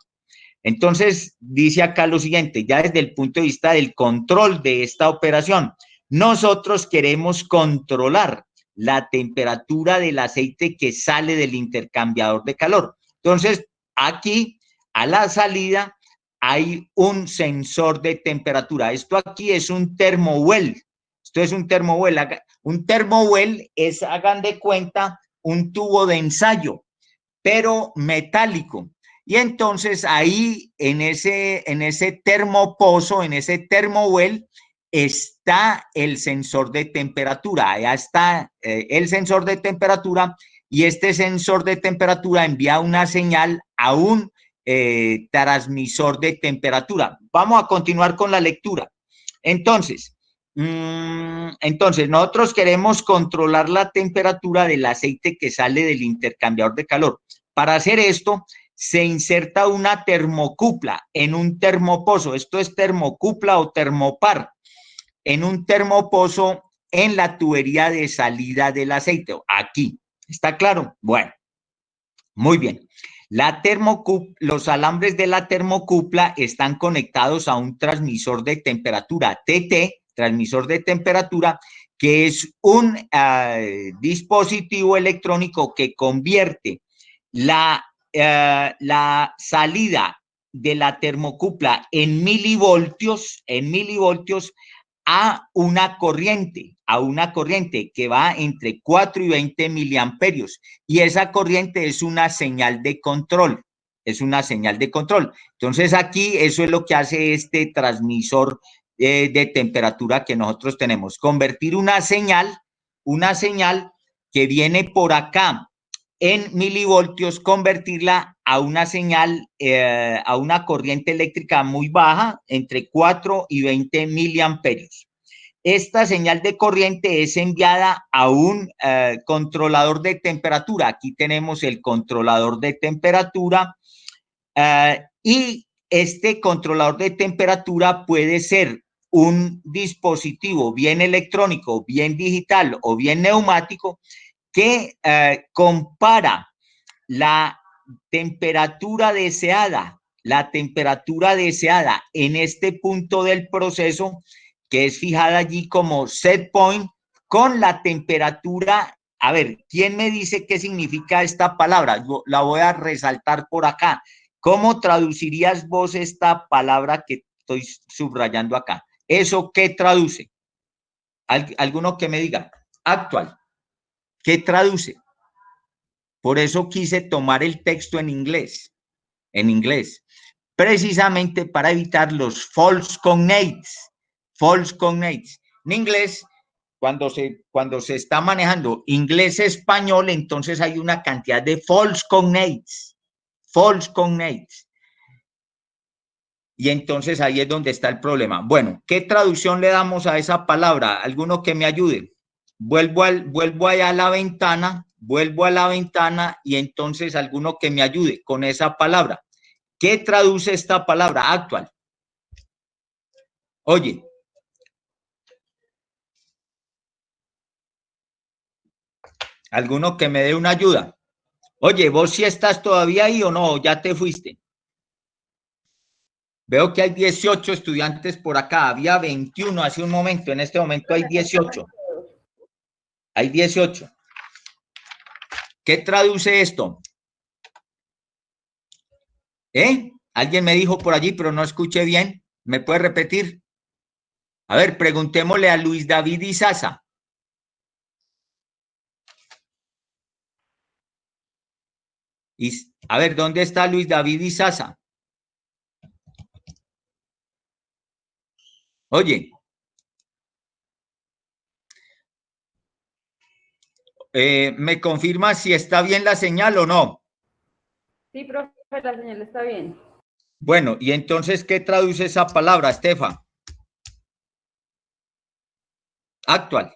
Entonces, dice acá lo siguiente, ya desde el punto de vista del control de esta operación, nosotros queremos controlar la temperatura del aceite que sale del intercambiador de calor. Entonces, aquí a la salida hay un sensor de temperatura. Esto aquí es un termowell. Esto es un termowell. Un termowell es, hagan de cuenta, un tubo de ensayo, pero metálico. Y entonces ahí en ese termopozo, en ese termowell, está el sensor de temperatura. Allá está el sensor de temperatura y este sensor de temperatura envía una señal a un transmisor de temperatura. Vamos a continuar con la lectura. Entonces, nosotros queremos controlar la temperatura del aceite que sale del intercambiador de calor. Para hacer esto, se inserta una termocupla en un termopozo. Esto es termocupla o termopar. En un termopozo en la tubería de salida del aceite. Aquí. ¿Está claro? Bueno, muy bien. Los alambres de la termocupla están conectados a un transmisor de temperatura TT, transmisor de temperatura, que es un dispositivo electrónico que convierte la salida de la termocupla en milivoltios a una corriente que va entre 4 y 20 miliamperios, y esa corriente es una señal de control, Entonces aquí eso es lo que hace este transmisor de temperatura que nosotros tenemos, convertir una señal que viene por acá en milivoltios, convertirla a una señal, a una corriente eléctrica muy baja, entre 4 y 20 miliamperios. Esta señal de corriente es enviada a un controlador de temperatura. Aquí tenemos el controlador de temperatura y este controlador de temperatura puede ser un dispositivo bien electrónico, bien digital o bien neumático que compara la temperatura deseada en este punto del proceso, que es fijada allí como set point, con la temperatura. A ver, ¿quién me dice qué significa esta palabra? Yo la voy a resaltar por acá. ¿Cómo traducirías vos esta palabra que estoy subrayando acá? ¿Eso qué traduce? ¿Alguno que me diga? Actual. ¿Qué traduce? Por eso quise tomar el texto en inglés, precisamente para evitar los false cognates. En inglés, cuando se está manejando inglés-español, entonces hay una cantidad de false cognates. Y entonces ahí es donde está el problema. Bueno, ¿qué traducción le damos a esa palabra? ¿Alguno que me ayude? Vuelvo allá a la ventana y entonces alguno que me ayude con esa palabra. ¿Qué traduce esta palabra actual? Oye. ¿Alguno que me dé una ayuda? Oye, ¿vos sí estás todavía ahí o no? ¿Ya te fuiste? Veo que hay 18 estudiantes por acá. Había 21 hace un momento. En este momento hay 18. Hay 18. ¿Qué traduce esto? Alguien me dijo por allí, pero no escuché bien. ¿Me puede repetir? A ver, preguntémosle a Luis David Izaza. A ver, ¿dónde está Luis David Izaza? Oye. ¿Me confirma si está bien la señal o no? Sí, profe, la señal está bien. Bueno, y entonces, ¿qué traduce esa palabra, Estefa? Actual.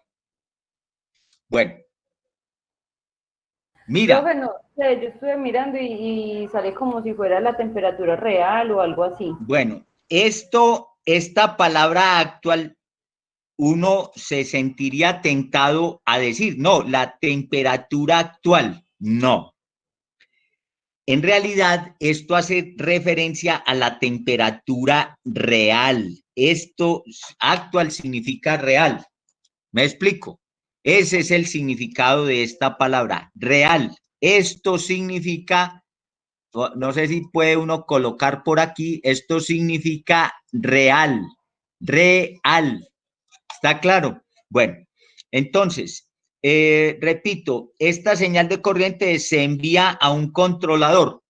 Bueno. Mira. Profe, no sé, yo estuve mirando y sale como si fuera la temperatura real o algo así. Bueno, esta palabra actual, uno se sentiría tentado a decir, no, la temperatura actual, no. En realidad, esto hace referencia a la temperatura real. Esto actual significa real. ¿Me explico? Ese es el significado de esta palabra, real. Esto significa, no sé si puede uno colocar por aquí, esto significa real, real. ¿Está claro? Bueno, entonces, repito, esta señal de corriente se envía a un controlador.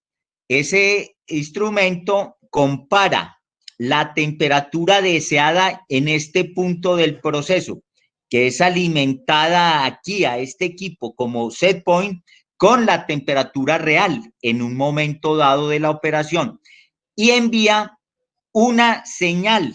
Ese instrumento compara la temperatura deseada en este punto del proceso, que es alimentada aquí a este equipo como set point, con la temperatura real en un momento dado de la operación y envía una señal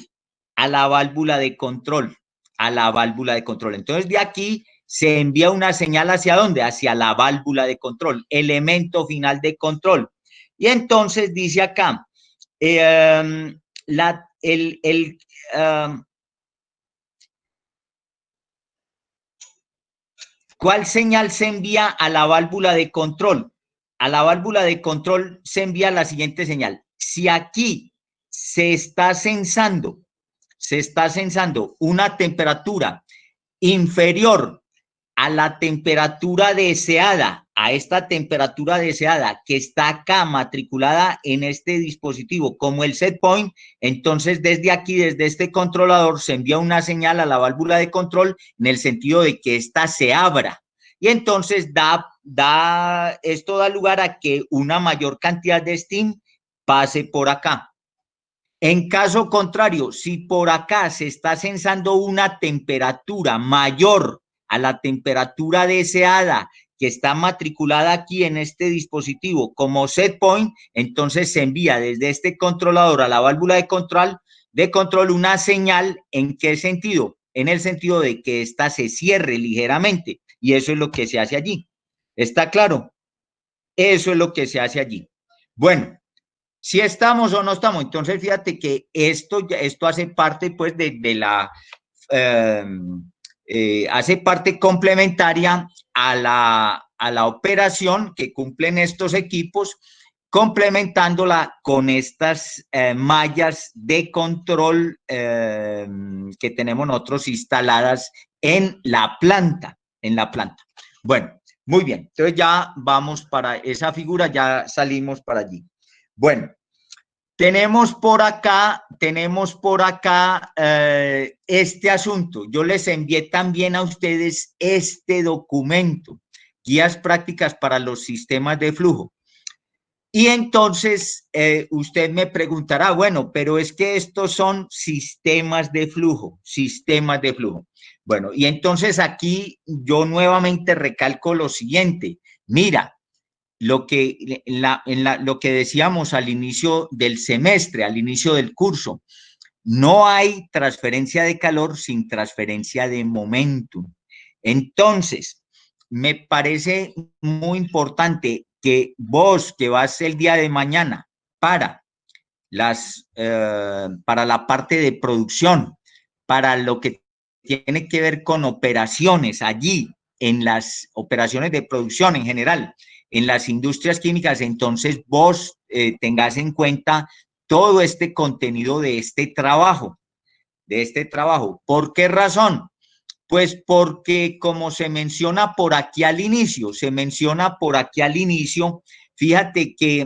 a la válvula de control, Entonces, de aquí se envía una señal ¿hacia dónde? Hacia la válvula de control, elemento final de control. Y entonces dice acá, ¿cuál señal se envía a la válvula de control? A la válvula de control se envía la siguiente señal. Si aquí se está censando una temperatura inferior a la temperatura deseada, a esta temperatura deseada que está acá matriculada en este dispositivo como el set point, entonces desde aquí, desde este controlador, se envía una señal a la válvula de control en el sentido de que ésta se abra. Y entonces esto da lugar a que una mayor cantidad de steam pase por acá. En caso contrario, si por acá se está censando una temperatura mayor a la temperatura deseada que está matriculada aquí en este dispositivo como set point, entonces se envía desde este controlador a la válvula de control una señal. ¿En qué sentido? En el sentido de que ésta se cierre ligeramente, y eso es lo que se hace allí. ¿Está claro? Eso es lo que se hace allí. Bueno, si estamos o no estamos, entonces fíjate que esto hace parte pues hace parte complementaria a la operación que cumplen estos equipos, complementándola con estas mallas de control que tenemos nosotros instaladas en la planta, Bueno, muy bien, entonces ya vamos para esa figura, ya salimos para allí. Bueno, tenemos por acá este asunto. Yo les envié también a ustedes este documento, guías prácticas para los sistemas de flujo. Y entonces usted me preguntará, bueno, pero es que estos son sistemas de flujo. Bueno, y entonces aquí yo nuevamente recalco lo siguiente. Mira, lo que decíamos al inicio del semestre, al inicio del curso, no hay transferencia de calor sin transferencia de momentum. Entonces, me parece muy importante que vos que vas el día de mañana para la parte de producción, para lo que tiene que ver con operaciones allí, en las operaciones de producción en general, en las industrias químicas, entonces vos tengas en cuenta todo este contenido de este trabajo. ¿Por qué razón? Pues porque como se menciona por aquí al inicio, fíjate que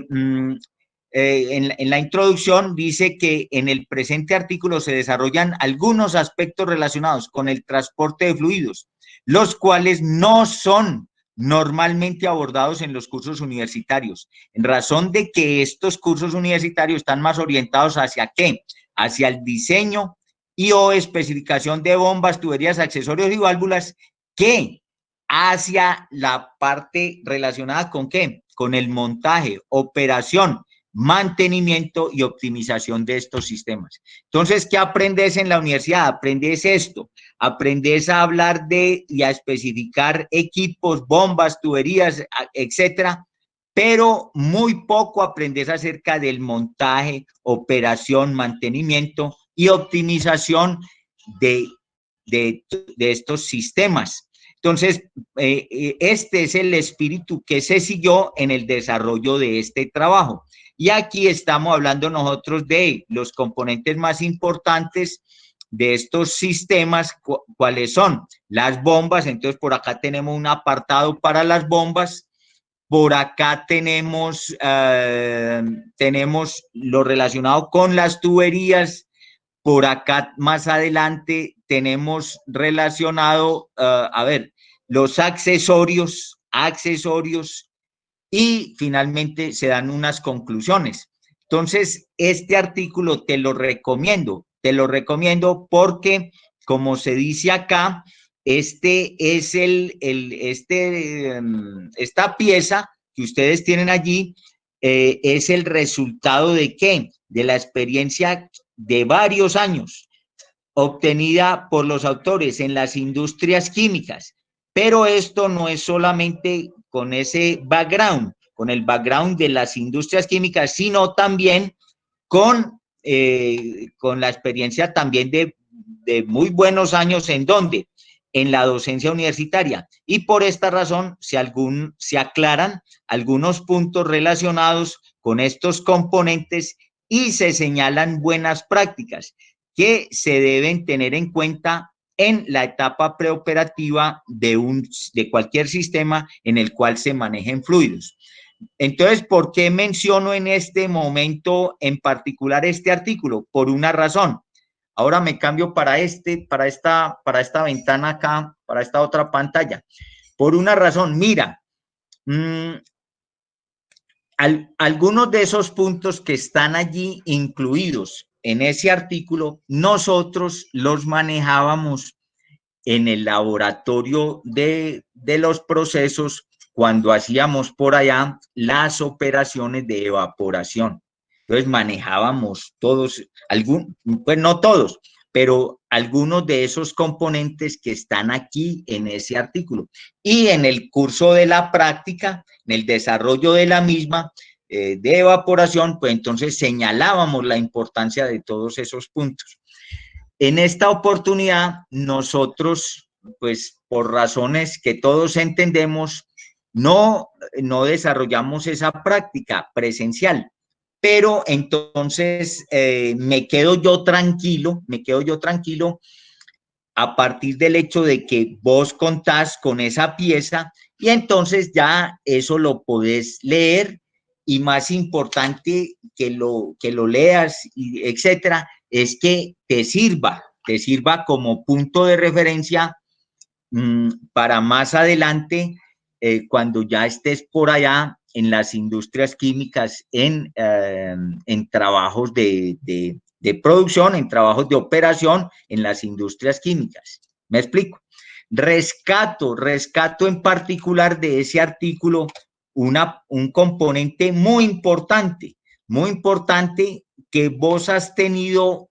en la introducción dice que en el presente artículo se desarrollan algunos aspectos relacionados con el transporte de fluidos, los cuales no son normalmente abordados en los cursos universitarios, en razón de que estos cursos universitarios están más orientados hacia ¿qué? Hacia el diseño y o especificación de bombas, tuberías, accesorios y válvulas, que hacia la parte relacionada con ¿qué? Con el montaje, operación, mantenimiento y optimización de estos sistemas. Entonces, ¿qué aprendes en la universidad? Aprendes esto, aprendes a hablar de y a especificar equipos, bombas, tuberías, etcétera, pero muy poco aprendes acerca del montaje, operación, mantenimiento y optimización de estos sistemas. Entonces, este es el espíritu que se siguió en el desarrollo de este trabajo. Y aquí estamos hablando nosotros de los componentes más importantes de estos sistemas, ¿cuáles son? Las bombas. Entonces, por acá tenemos un apartado para las bombas. Por acá tenemos lo relacionado con las tuberías. Por acá más adelante tenemos relacionado, los accesorios, y finalmente se dan unas conclusiones. Entonces, este artículo te lo recomiendo porque, como se dice acá, este es esta pieza que ustedes tienen allí, es el resultado ¿de qué? De la experiencia de varios años obtenida por los autores en las industrias químicas. Pero esto no es solamente con ese background, con el background de las industrias químicas, sino también con la experiencia también de muy buenos años. ¿En dónde? En la docencia universitaria. Y por esta razón se aclaran algunos puntos relacionados con estos componentes y se señalan buenas prácticas que se deben tener en cuenta en la etapa preoperativa de cualquier sistema en el cual se manejen fluidos. Entonces, ¿por qué menciono en este momento en particular este artículo? Por una razón. Ahora me cambio para esta ventana acá, para esta otra pantalla. Por una razón, mira, algunos de esos puntos que están allí incluidos en ese artículo, nosotros los manejábamos en el laboratorio de los procesos cuando hacíamos por allá las operaciones de evaporación. Entonces manejábamos todos, pues no todos, pero algunos de esos componentes que están aquí en ese artículo. Y en el curso de la práctica, en el desarrollo de la misma, de evaporación, pues entonces señalábamos la importancia de todos esos puntos. En esta oportunidad, nosotros, pues por razones que todos entendemos, no desarrollamos esa práctica presencial, pero entonces me quedo yo tranquilo a partir del hecho de que vos contás con esa pieza y entonces ya eso lo podés leer y más importante que lo leas, etcétera, es que te sirva como punto de referencia para más adelante, cuando ya estés por allá en las industrias químicas, en trabajos de producción, en trabajos de operación, en las industrias químicas. ¿Me explico? Rescato en particular de ese artículo un componente muy importante que vos has tenido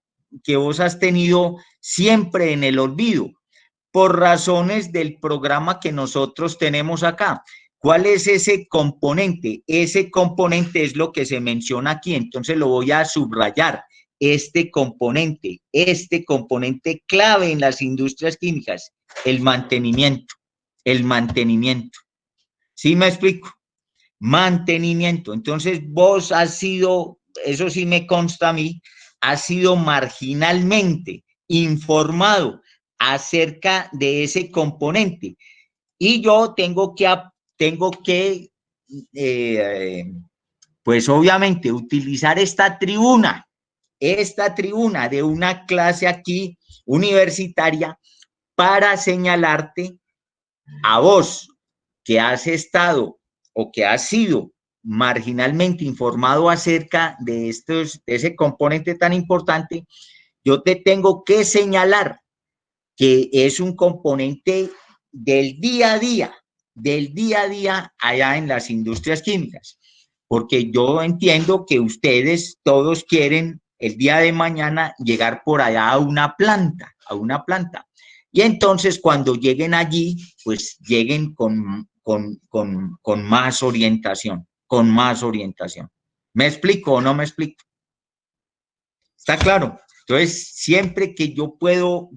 siempre en el olvido, por razones del programa que nosotros tenemos acá. ¿Cuál es ese componente? Ese componente es lo que se menciona aquí, entonces lo voy a subrayar. Este componente clave en las industrias químicas, el mantenimiento. ¿Sí me explico? Mantenimiento. Entonces vos has sido, eso sí me consta a mí, has sido marginalmente informado acerca de ese componente. Y yo tengo que pues obviamente utilizar esta tribuna de una clase aquí universitaria para señalarte a vos que has estado o que has sido marginalmente informado acerca de ese componente tan importante. Yo te tengo que señalar que es un componente del día a día allá en las industrias químicas, porque yo entiendo que ustedes todos quieren el día de mañana llegar por allá a una planta, y entonces cuando lleguen allí, pues lleguen con más orientación, ¿Me explico o no me explico? ¿Está claro? Entonces, siempre que yo puedo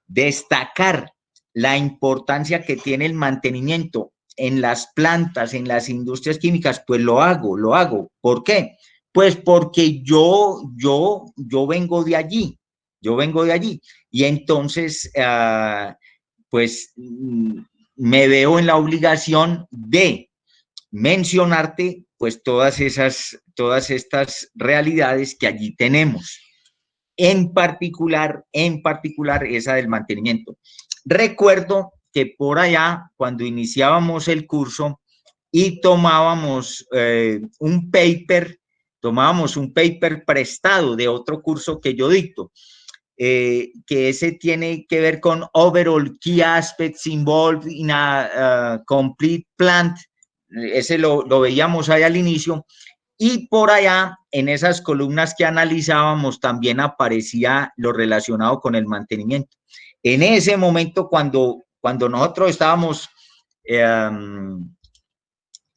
destacar la importancia que tiene el mantenimiento en las plantas, en las industrias químicas, pues lo hago. ¿Por qué? Pues porque yo vengo de allí, y entonces, pues me veo en la obligación de mencionarte pues todas estas realidades que allí tenemos. En particular esa del mantenimiento. Recuerdo que por allá, cuando iniciábamos el curso y tomábamos un paper prestado de otro curso que yo dicto, que ese tiene que ver con overall key aspects involved in a complete plant. Ese lo veíamos ahí al inicio. Y por allá, en esas columnas que analizábamos, también aparecía lo relacionado con el mantenimiento. En ese momento, cuando nosotros estábamos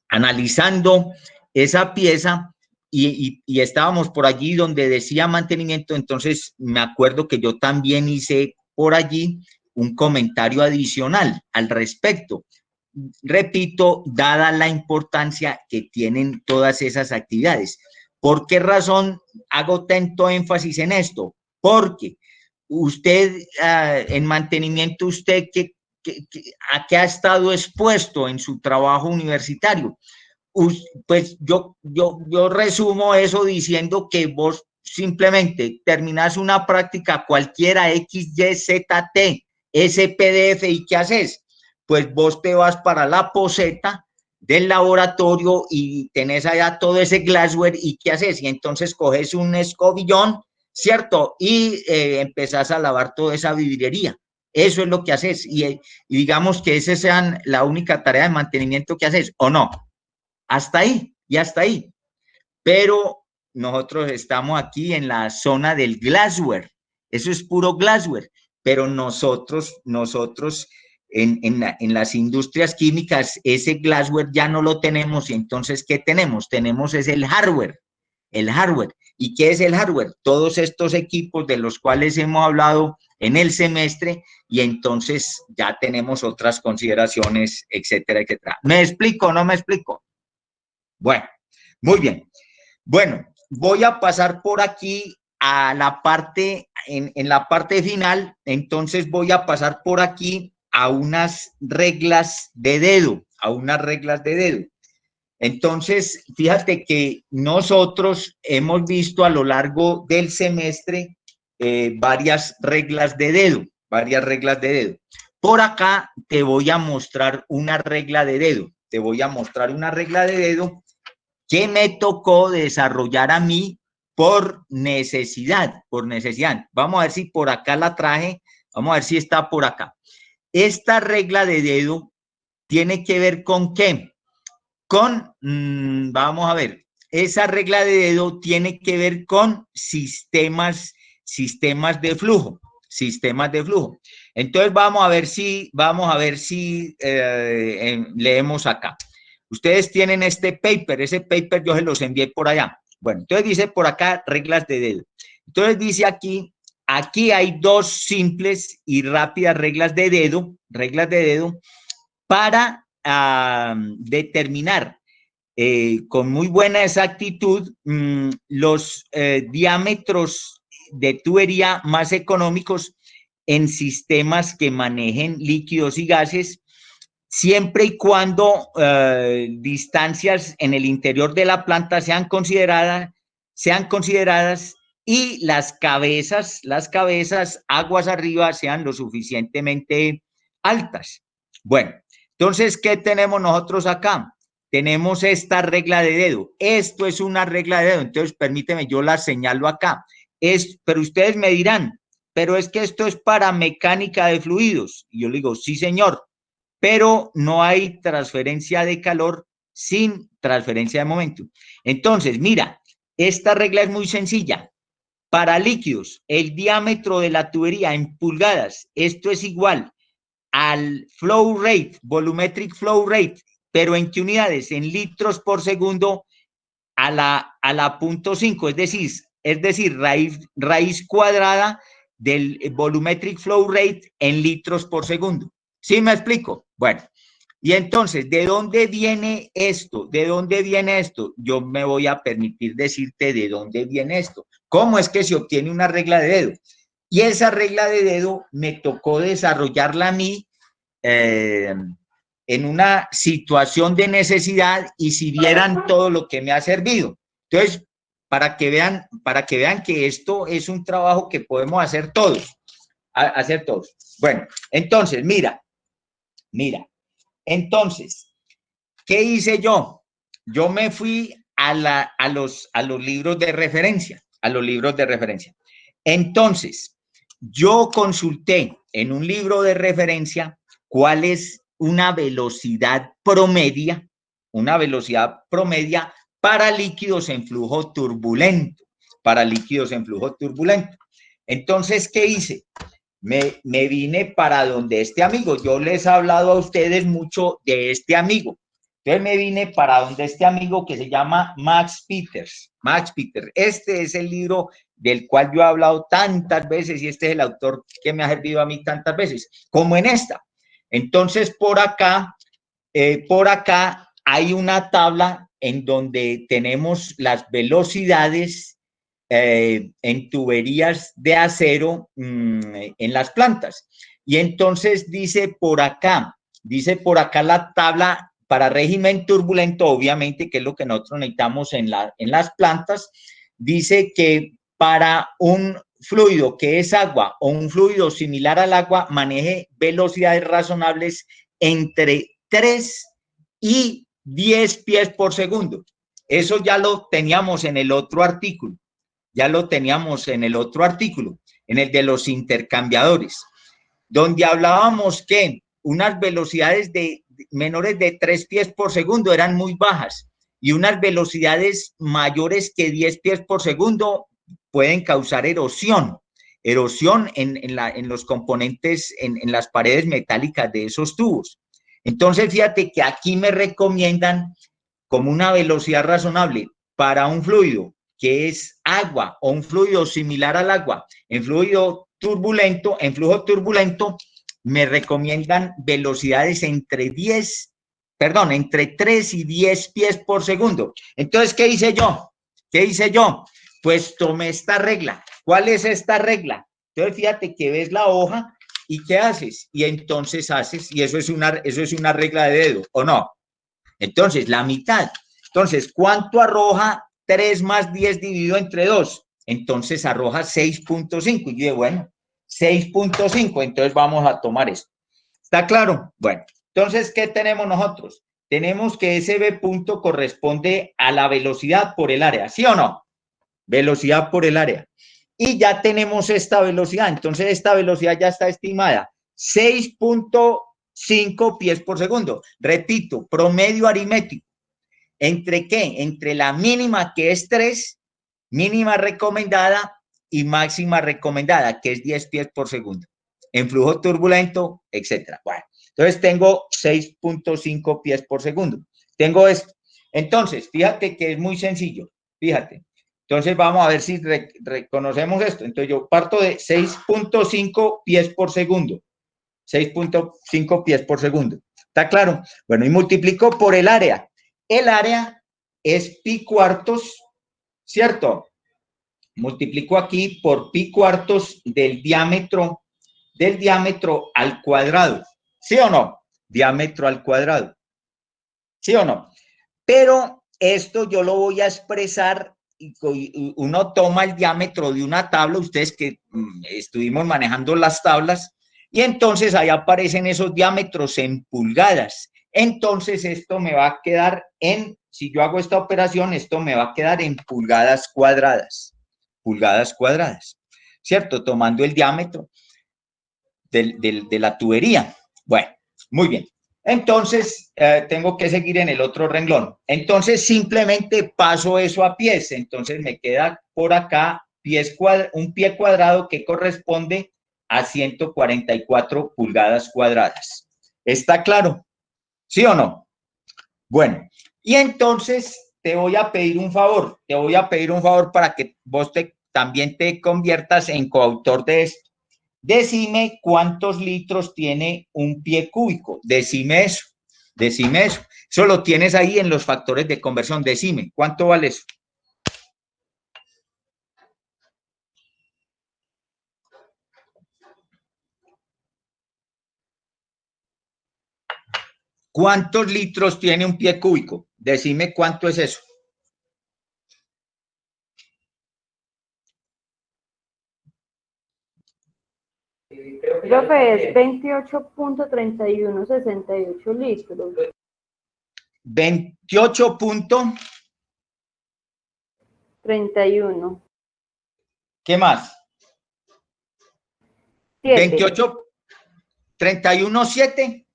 analizando esa pieza y estábamos por allí donde decía mantenimiento, entonces me acuerdo que yo también hice por allí un comentario adicional al respecto. Repito, dada la importancia que tienen todas esas actividades. ¿Por qué razón hago tanto énfasis en esto? Porque usted, en mantenimiento, usted ¿a qué ha estado expuesto en su trabajo universitario? Pues yo resumo eso diciendo que vos simplemente terminás una práctica cualquiera, X, Y, Z, T, SPDF, ¿y qué haces? Pues vos te vas para la poseta del laboratorio y tenés allá todo ese glassware, ¿y qué haces? Y entonces coges un escobillón, ¿cierto? Y empezás a lavar toda esa vidriería. Eso es lo que haces. Y digamos que esa sea la única tarea de mantenimiento que haces, ¿o no? Hasta ahí, y hasta ahí. Pero nosotros estamos aquí en la zona del glassware. Eso es puro glassware. Pero nosotros en las industrias químicas, ese glassware ya no lo tenemos. Y entonces, ¿qué tenemos? Tenemos es el hardware. El hardware. ¿Y qué es el hardware? Todos estos equipos de los cuales hemos hablado en el semestre, y entonces ya tenemos otras consideraciones, etcétera, etcétera. ¿Me explico o no me explico? Bueno, muy bien. Bueno, voy a pasar por aquí a la parte, en la parte final, entonces voy a pasar por aquí a unas reglas de dedo, Entonces, fíjate que nosotros hemos visto a lo largo del semestre varias reglas de dedo. Por acá te voy a mostrar una regla de dedo. Que me tocó desarrollar a mí por necesidad. Vamos a ver si por acá la traje, vamos a ver si está por acá. Esta regla de dedo tiene que ver con ¿qué? Vamos a ver, esa regla de dedo tiene que ver con sistemas de flujo. Entonces vamos a ver si leemos acá. Ustedes tienen este paper, ese paper yo se los envié por allá. Bueno, entonces dice por acá reglas de dedo. Entonces dice aquí hay dos simples y rápidas reglas de dedo para determinar con muy buena exactitud los diámetros de tubería más económicos en sistemas que manejen líquidos y gases, siempre y cuando distancias en el interior de la planta sean consideradas y las cabezas aguas arriba sean lo suficientemente altas. Bueno, entonces, ¿qué tenemos nosotros acá? Tenemos esta regla de dedo. Esto es una regla de dedo, entonces permíteme, yo la señalo acá. Pero ustedes me dirán, pero es que esto es para mecánica de fluidos. Y yo le digo, sí, señor, pero no hay transferencia de calor sin transferencia de momento. Entonces, mira, esta regla es muy sencilla. Para líquidos, el diámetro de la tubería en pulgadas, esto es igual al flow rate, volumetric flow rate, pero ¿en qué unidades? En litros por segundo a la 0.5, es decir, raíz cuadrada del volumetric flow rate en litros por segundo. ¿Sí me explico? Bueno, y entonces, ¿de dónde viene esto? Yo me voy a permitir decirte de dónde viene esto. ¿Cómo es que se obtiene una regla de dedo? Y esa regla de dedo me tocó desarrollarla a mí en una situación de necesidad, y si vieran todo lo que me ha servido. Entonces, para que vean que esto es un trabajo que podemos hacer todos. Bueno, entonces, mira. Entonces, ¿qué hice yo? Yo me fui a los libros de referencia. Entonces, yo consulté en un libro de referencia cuál es una velocidad promedia para líquidos en flujo turbulento, Entonces, ¿qué hice? Me vine para donde este amigo, yo les he hablado a ustedes mucho de este amigo, entonces me vine para donde este amigo que se llama Max Peters. Este es el libro del cual yo he hablado tantas veces y este es el autor que me ha servido a mí tantas veces, como en esta. Entonces, por acá hay una tabla en donde tenemos las velocidades en tuberías de acero en las plantas. Y entonces dice por acá la tabla para régimen turbulento, obviamente, que es lo que nosotros necesitamos en las plantas, dice que para un fluido que es agua o un fluido similar al agua, maneje velocidades razonables entre 3 y 10 pies por segundo. Eso ya lo teníamos en el otro artículo. En el de los intercambiadores, donde hablábamos que unas velocidades menores de 3 pies por segundo eran muy bajas y unas velocidades mayores que 10 pies por segundo pueden causar erosión en los componentes, en las paredes metálicas de esos tubos. Entonces, fíjate que aquí me recomiendan como una velocidad razonable para un fluido que es agua o un fluido similar al agua, en flujo turbulento, me recomiendan velocidades entre 3 y 10 pies por segundo. Entonces, ¿qué hice yo? Pues tomé esta regla. ¿Cuál es esta regla? Entonces, fíjate que ves la hoja y ¿qué haces? Y entonces haces, y eso es una regla de dedo, ¿o no? Entonces, la mitad. Entonces, ¿cuánto arroja 3 más 10 dividido entre 2? Entonces, arroja 6.5. Y yo digo, bueno, 6.5. Entonces, vamos a tomar esto. ¿Está claro? Bueno, entonces, ¿qué tenemos nosotros? Tenemos que ese B punto corresponde a la velocidad por el área, ¿sí o no? Velocidad por el área. Y ya tenemos esta velocidad. Entonces, esta velocidad ya está estimada. 6.5 pies por segundo. Repito, promedio aritmético. ¿Entre qué? Entre la mínima, que es 3, mínima recomendada, y máxima recomendada, que es 10 pies por segundo. En flujo turbulento, etcétera. Bueno, entonces tengo 6.5 pies por segundo. Tengo esto. Entonces, fíjate que es muy sencillo. Fíjate. Entonces, vamos a ver si reconocemos esto. Entonces, yo parto de 6.5 pies por segundo. 6.5 pies por segundo. ¿Está claro? Bueno, y multiplico por el área. El área es pi cuartos, ¿cierto? Multiplico aquí por pi cuartos del diámetro al cuadrado. ¿Sí o no? Diámetro al cuadrado. ¿Sí o no? Pero esto yo lo voy a expresar. Uno toma el diámetro de una tabla, ustedes que estuvimos manejando las tablas, y entonces ahí aparecen esos diámetros en pulgadas. Entonces esto me va a quedar si yo hago esta operación, esto me va a quedar en pulgadas cuadradas, ¿cierto? Tomando el diámetro de la tubería. Bueno, muy bien. Entonces, tengo que seguir en el otro renglón. Entonces, simplemente paso eso a pies. Entonces, me queda por acá un pie cuadrado que corresponde a 144 pulgadas cuadradas. ¿Está claro? ¿Sí o no? Bueno, y entonces te voy a pedir un favor. Para que vos también te conviertas en coautor de esto. Decime cuántos litros tiene un pie cúbico. Decime eso. Eso lo tienes ahí en los factores de conversión. Decime, ¿cuánto vale eso? ¿Cuántos litros tiene un pie cúbico? Decime cuánto es eso. Profe, es 28.3168 litros. 28. 31. ¿Qué más? 7. 28, 31,7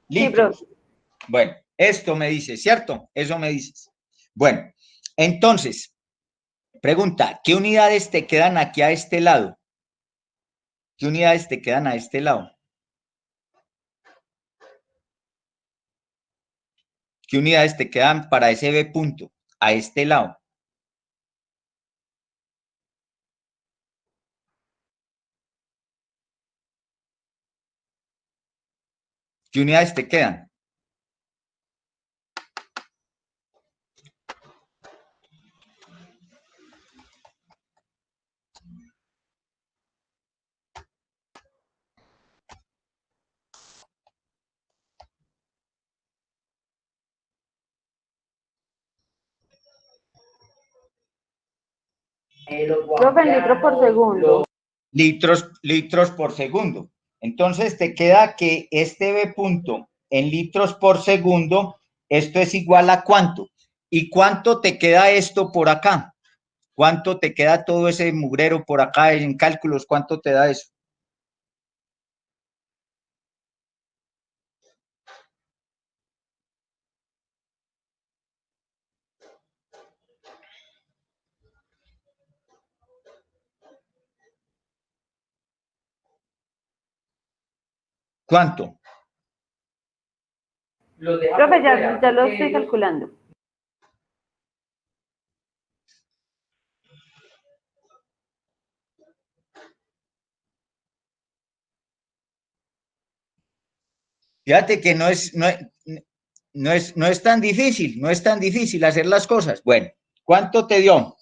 Sí, litros. profe. Bueno, esto me dice, ¿cierto? Eso me dices. Bueno, entonces, pregunta, ¿qué unidades te quedan aquí a este lado? ¿Qué unidades te quedan a este lado? ¿Qué unidades te quedan para ese B punto a este lado? ¿Qué unidades te quedan? Profe, en litros por segundo. Litros por segundo. Entonces te queda que este B punto en litros por segundo, esto es igual a ¿cuánto? ¿Y cuánto te queda esto por acá? ¿Cuánto te queda todo ese mugrero por acá en cálculos? ¿Cuánto te da eso? ¿Cuánto? Profe, ya lo estoy calculando. Fíjate que no es tan difícil, no es tan difícil hacer las cosas. Bueno, ¿cuánto te dio?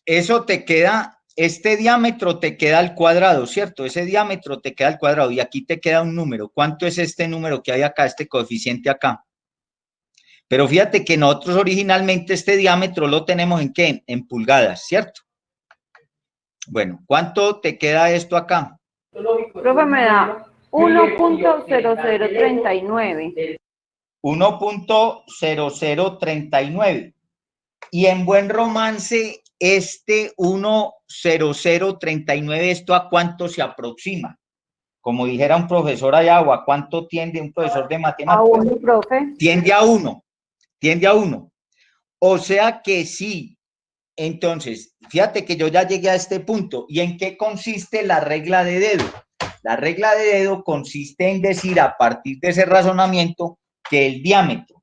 Eso te queda, este diámetro te queda al cuadrado, ¿cierto? Ese diámetro te queda al cuadrado y aquí te queda un número. ¿Cuánto es este número que hay acá, este coeficiente acá? Pero fíjate que nosotros originalmente este diámetro lo tenemos ¿en qué? En pulgadas, ¿cierto? Bueno, ¿cuánto te queda esto acá? Profe, me da 1.0039. 1.0039. Y en buen romance, este 1.0039, ¿esto a cuánto se aproxima? Como dijera un profesor allá, o a cuánto tiende un profesor de A matemáticas. 1, profe. Tiende a 1, tiende a 1. O sea que sí. Entonces, fíjate que yo ya llegué a este punto. ¿Y en qué consiste la regla de dedo? La regla de dedo consiste en decir, a partir de ese razonamiento, que el diámetro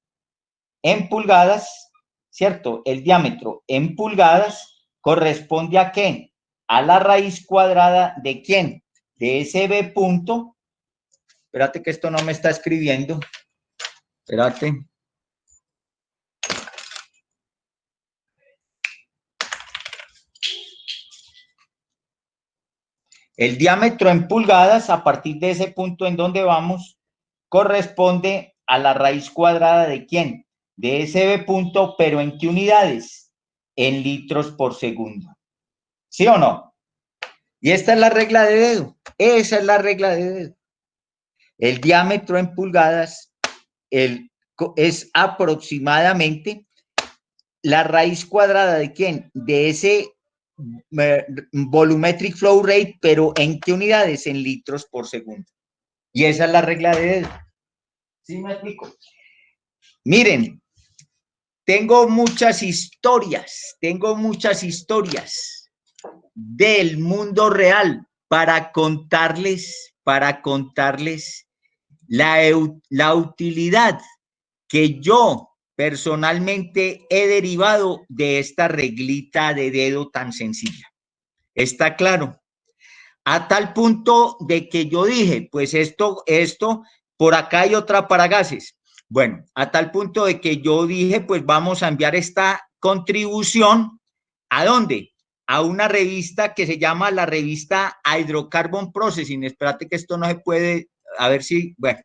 en pulgadas, ¿cierto? El diámetro en pulgadas corresponde ¿a qué? A la raíz cuadrada de ¿quién? De ese B punto. Espérate que esto no me está escribiendo. Espérate. El diámetro en pulgadas, a partir de ese punto en donde vamos, corresponde a la raíz cuadrada de ¿quién? De ese B punto, pero ¿en qué unidades? En litros por segundo. ¿Sí o no? Y esta es la regla de dedo. Esa es la regla de dedo. El diámetro en pulgadas es aproximadamente la raíz cuadrada de ¿quién? De ese volumetric flow rate, pero ¿en qué unidades? En litros por segundo. Y esa es la regla de dedo. ¿Sí me explico? Miren, tengo muchas historias del mundo real para contarles la utilidad que yo personalmente he derivado de esta reglita de dedo tan sencilla. ¿Está claro? A tal punto de que yo dije, pues esto, por acá hay otra para gases. Bueno, a tal punto de que yo dije, pues vamos a enviar esta contribución, ¿a dónde? A una revista que se llama la revista Hydrocarbon Processing. Espérate que esto no se puede, a ver si, bueno,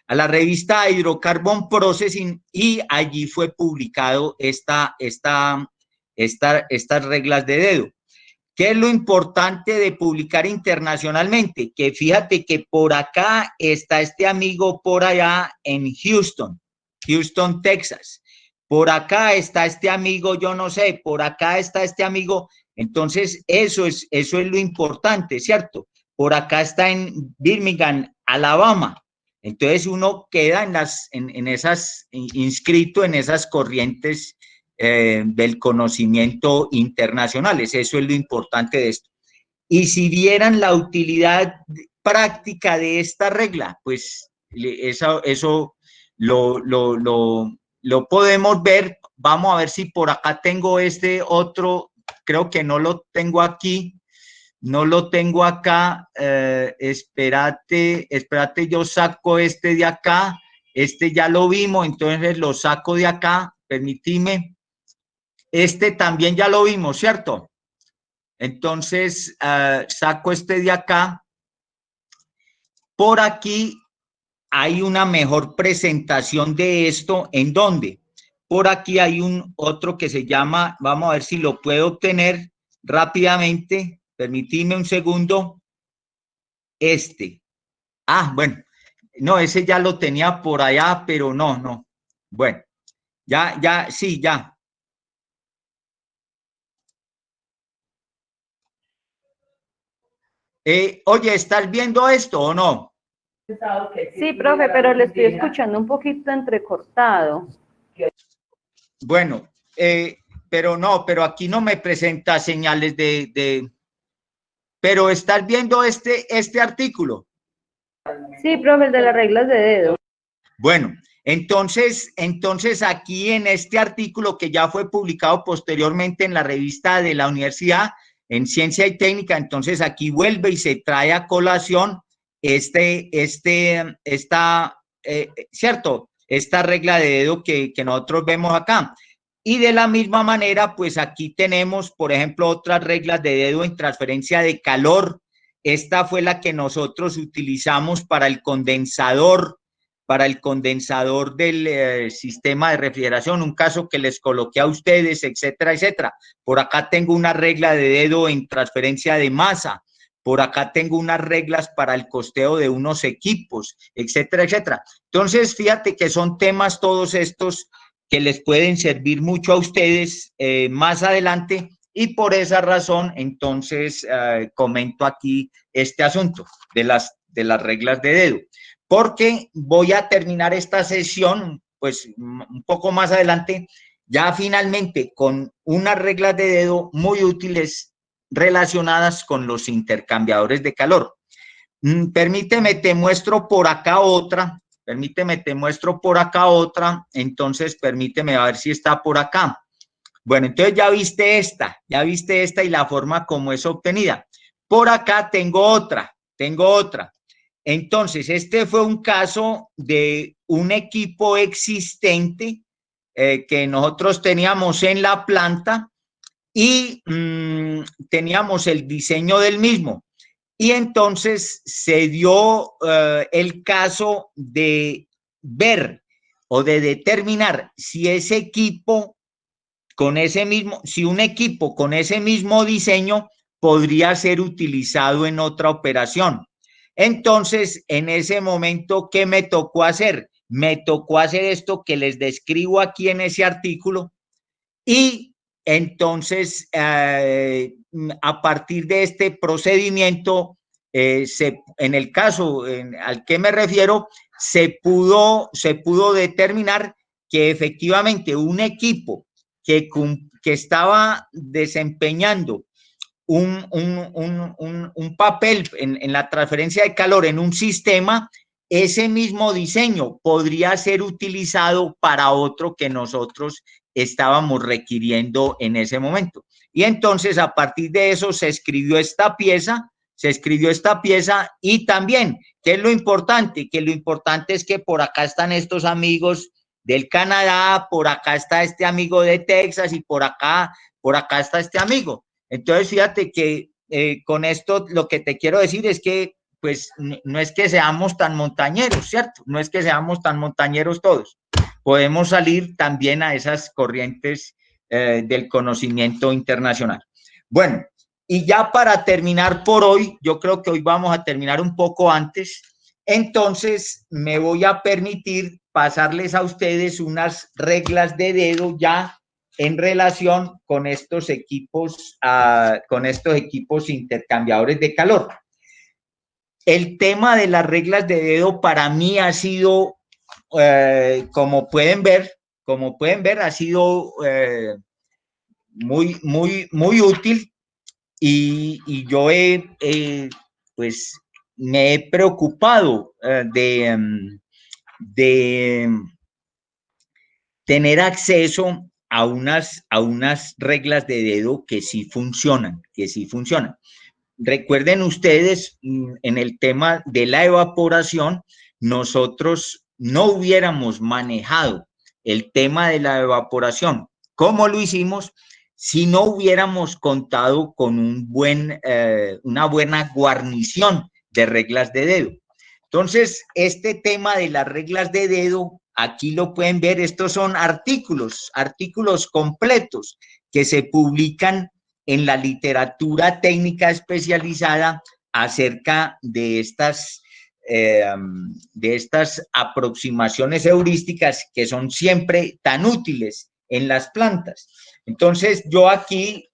a la revista Hydrocarbon Processing, y allí fue publicado estas reglas de dedo. ¿Qué es lo importante de publicar internacionalmente? Que fíjate que por acá está este amigo por allá en Houston, Texas. Por acá está este amigo, yo no sé, por acá está este amigo. Entonces, eso es lo importante, ¿cierto? Por acá está en Birmingham, Alabama. Entonces, uno queda inscrito en esas corrientes del conocimiento internacionales. Eso es lo importante de esto. Y si vieran la utilidad práctica de esta regla, pues eso lo podemos ver. Vamos a ver si por acá tengo este otro, creo que no lo tengo aquí, no lo tengo acá. Espérate, yo saco este de acá, este ya lo vimos, entonces lo saco de acá, permitime. Este también ya lo vimos, ¿cierto? Entonces, saco este de acá. Por aquí hay una mejor presentación de esto. ¿En dónde? Por aquí hay otro que se llama, vamos a ver si lo puedo obtener rápidamente. Permitidme un segundo. Bueno, no, ese ya lo tenía por allá, pero no. Bueno, sí, ya. Oye, ¿estás viendo esto o no? Sí, profe, pero le estoy escuchando un poquito entrecortado. Bueno, pero aquí no me presenta señales pero ¿estás viendo este artículo? Sí, profe, el de las reglas de dedo. Bueno, entonces aquí en este artículo que ya fue publicado posteriormente en la revista de la universidad en Ciencia y Técnica, entonces aquí vuelve y se trae a colación ¿cierto? Esta regla de dedo que nosotros vemos acá. Y de la misma manera, pues aquí tenemos, por ejemplo, otras reglas de dedo en transferencia de calor. Esta fue la que nosotros utilizamos para el condensador del sistema de refrigeración, un caso que les coloqué a ustedes, etcétera, etcétera. Por acá tengo una regla de dedo en transferencia de masa. Por acá tengo unas reglas para el costeo de unos equipos, etcétera, etcétera. Entonces, fíjate que son temas todos estos que les pueden servir mucho a ustedes más adelante, y por esa razón, entonces, comento aquí este asunto de las reglas de dedo, porque voy a terminar esta sesión, pues, un poco más adelante, ya finalmente con unas reglas de dedo muy útiles relacionadas con los intercambiadores de calor. Permíteme, te muestro por acá otra. Entonces, permíteme a ver si está por acá. Bueno, entonces ya viste esta y la forma como es obtenida. Por acá tengo otra. Entonces, este fue un caso de un equipo existente que nosotros teníamos en la planta y teníamos el diseño del mismo. Y entonces se dio el caso de ver o de determinar si ese equipo si un equipo con ese mismo diseño podría ser utilizado en otra operación. Entonces, en ese momento, ¿qué me tocó hacer? Me tocó hacer esto que les describo aquí en ese artículo, y entonces, a partir de este procedimiento, en el caso al que me refiero, se pudo determinar que efectivamente un equipo que estaba desempeñando un papel en la transferencia de calor en un sistema, ese mismo diseño podría ser utilizado para otro que nosotros estábamos requiriendo en ese momento. Y entonces, a partir de eso, se escribió esta pieza, y también, ¿qué es lo importante? Que lo importante es que por acá están estos amigos del Canadá, por acá está este amigo de Texas, y por acá está este amigo. Entonces, fíjate que con esto lo que te quiero decir es que, pues, no es que seamos tan montañeros, ¿cierto? No es que seamos tan montañeros todos. Podemos salir también a esas corrientes del conocimiento internacional. Bueno, y ya para terminar por hoy, yo creo que hoy vamos a terminar un poco antes, entonces me voy a permitir pasarles a ustedes unas reglas de dedo ya en relación con estos equipos intercambiadores de calor. El tema de las reglas de dedo para mí ha sido, como pueden ver, ha sido muy útil y yo pues me he preocupado de tener acceso a unas reglas de dedo que sí funcionan, Recuerden ustedes, en el tema de la evaporación, nosotros no hubiéramos manejado el tema de la evaporación como lo hicimos si no hubiéramos contado con una buena guarnición de reglas de dedo. Entonces, este tema de las reglas de dedo, aquí lo pueden ver, estos son artículos completos que se publican en la literatura técnica especializada acerca de estas aproximaciones heurísticas que son siempre tan útiles en las plantas. Entonces, yo aquí,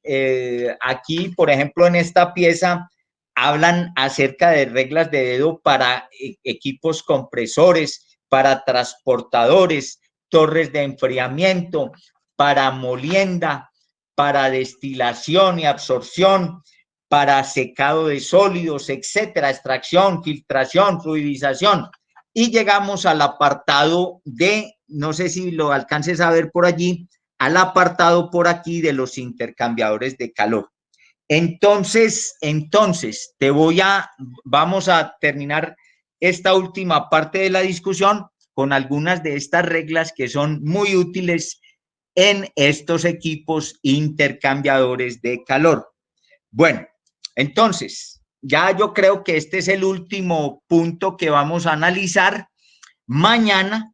por ejemplo, en esta pieza, hablan acerca de reglas de dedo para equipos compresores, para transportadores, torres de enfriamiento, para molienda, para destilación y absorción, para secado de sólidos, etcétera, extracción, filtración, fluidización. Y llegamos al apartado de, no sé si lo alcances a ver por allí, al apartado por aquí de los intercambiadores de calor. Entonces, vamos a terminar esta última parte de la discusión con algunas de estas reglas que son muy útiles en estos equipos intercambiadores de calor. Bueno, entonces, ya yo creo que este es el último punto que vamos a analizar. Mañana,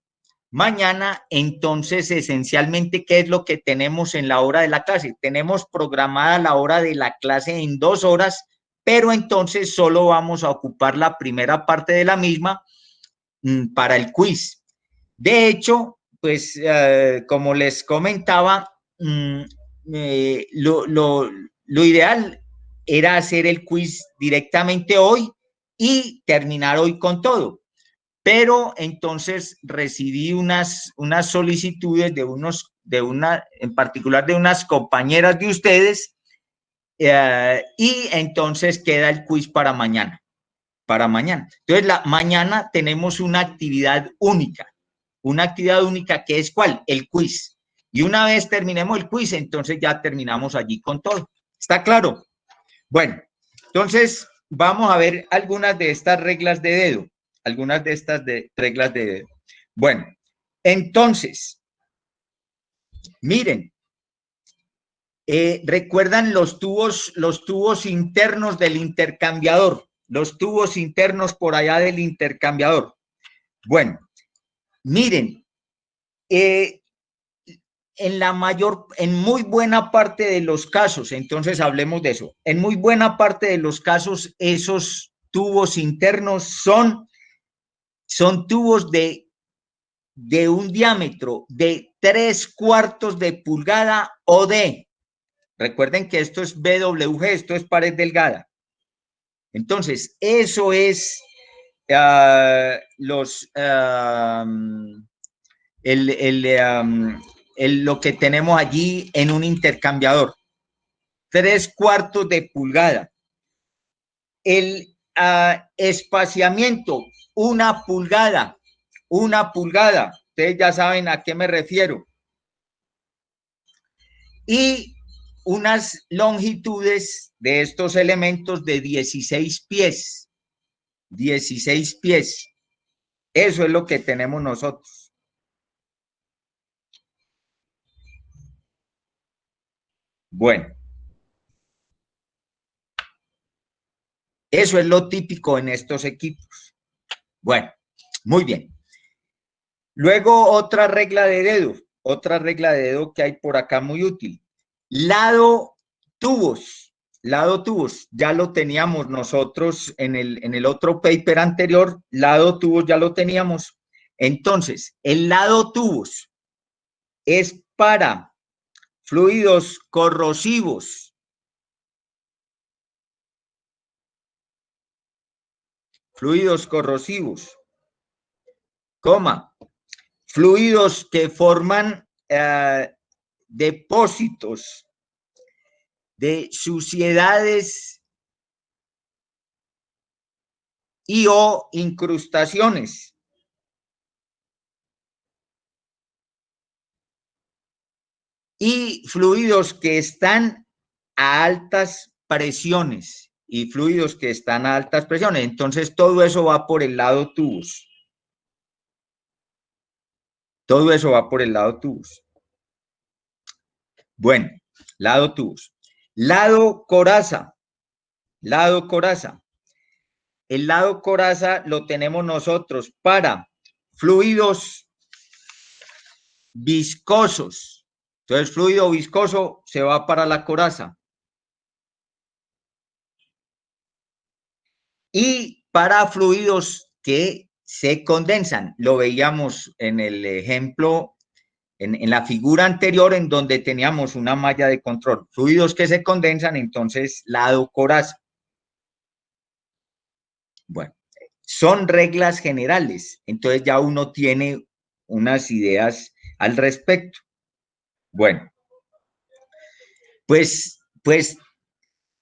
entonces, esencialmente, ¿qué es lo que tenemos en la hora de la clase? Tenemos programada la hora de la clase en 2 horas, pero entonces solo vamos a ocupar la primera parte de la misma para el quiz. De hecho, pues, como les comentaba, lo ideal era hacer el quiz directamente hoy y terminar hoy con todo. Pero entonces recibí unas solicitudes en particular de unas compañeras de ustedes, y entonces queda el quiz para mañana. Entonces, mañana tenemos una actividad única que es ¿cuál? El quiz. Y una vez terminemos el quiz, entonces ya terminamos allí con todo. ¿Está claro? Bueno, entonces vamos a ver algunas de estas reglas de dedo. Reglas de dedo. Bueno, entonces, miren, ¿recuerdan los tubos internos del intercambiador? Los tubos internos por allá del intercambiador. Bueno, miren, en muy buena parte de los casos, entonces hablemos de eso, en muy buena parte de los casos, esos tubos internos son tubos de un diámetro de 3/4 de pulgada o de, recuerden que esto es BWG, esto es pared delgada. Entonces, eso es lo que tenemos allí en un intercambiador. 3/4 de pulgada. El espaciamiento, 1 pulgada. 1 pulgada. Ustedes ya saben a qué me refiero. Y unas longitudes de estos elementos de 16 pies. 16 pies. Eso es lo que tenemos nosotros. Bueno. Eso es lo típico en estos equipos. Bueno, muy bien. Luego, otra regla de dedo. otra regla de dedo que hay por acá muy útil. Lado tubos, ya lo teníamos nosotros en el otro paper anterior, lado tubos ya lo teníamos. Entonces, el lado tubos es para fluidos corrosivos. Fluidos corrosivos, coma, fluidos que forman depósitos de suciedades y o incrustaciones. Y fluidos que están a altas presiones. Y fluidos que están a altas presiones. Entonces, todo eso va por el lado tubos. Todo eso va por el lado tubos. Bueno, lado tubos. Lado coraza. Lado coraza. El lado coraza lo tenemos nosotros para fluidos viscosos. Entonces, fluido viscoso se va para la coraza. Y para fluidos que se condensan, lo veíamos en el ejemplo, en la figura anterior, en donde teníamos una malla de control. Fluidos que se condensan, entonces, lado coraza. Bueno, son reglas generales, entonces ya uno tiene unas ideas al respecto. Bueno, pues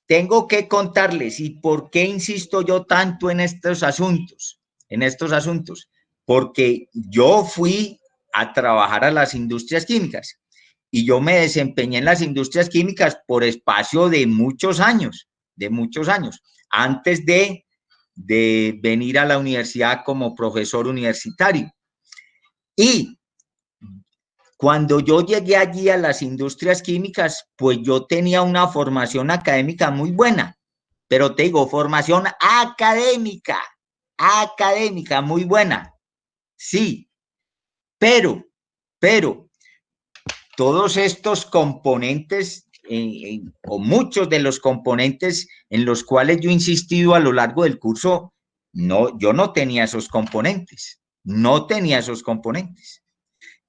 tengo que contarles y por qué insisto yo tanto en estos asuntos, porque yo fui a trabajar a las industrias químicas y yo me desempeñé en las industrias químicas por espacio de muchos años, antes de venir a la universidad como profesor universitario. Y cuando yo llegué allí a las industrias químicas, pues yo tenía una formación académica muy buena, pero te digo, formación académica muy buena, sí, pero todos estos componentes, o muchos de los componentes en los cuales yo he insistido a lo largo del curso, no, yo no tenía esos componentes,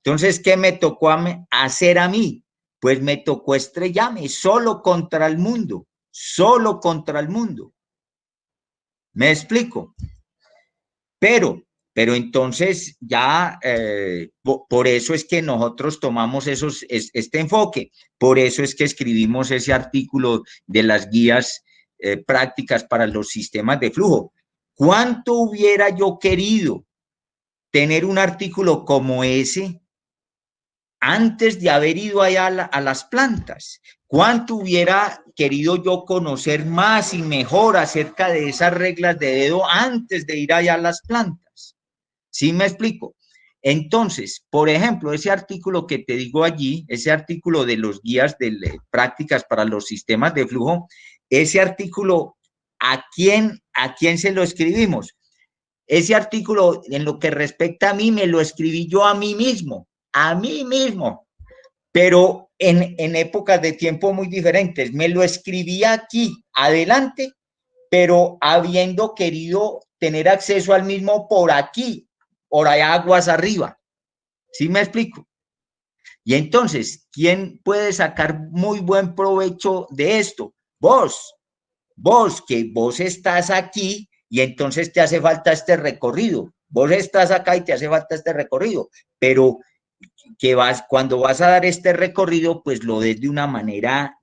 Entonces, ¿qué me tocó hacer a mí? Pues me tocó estrellarme solo contra el mundo. ¿Me explico? Pero entonces ya, por eso es que nosotros tomamos este enfoque, por eso es que escribimos ese artículo de las guías prácticas para los sistemas de flujo. ¿Cuánto hubiera yo querido tener un artículo como ese antes de haber ido allá a las plantas? ¿Cuánto hubiera querido yo conocer más y mejor acerca de esas reglas de dedo antes de ir allá a las plantas? ¿Sí me explico? Entonces, por ejemplo, ese artículo que te digo allí, ese artículo de los guías de prácticas para los sistemas de flujo, ese artículo, ¿a quién se lo escribimos? Ese artículo, en lo que respecta a mí, me lo escribí yo a mí mismo, pero en épocas de tiempo muy diferentes. Me lo escribí aquí, adelante, pero habiendo querido tener acceso al mismo por aquí, por allá aguas arriba. ¿Sí me explico? Y entonces, ¿quién puede sacar muy buen provecho de esto? Vos, que vos estás aquí y entonces te hace falta este recorrido. Vos estás acá y te hace falta este recorrido, pero cuando vas a dar este recorrido, pues lo des de una manera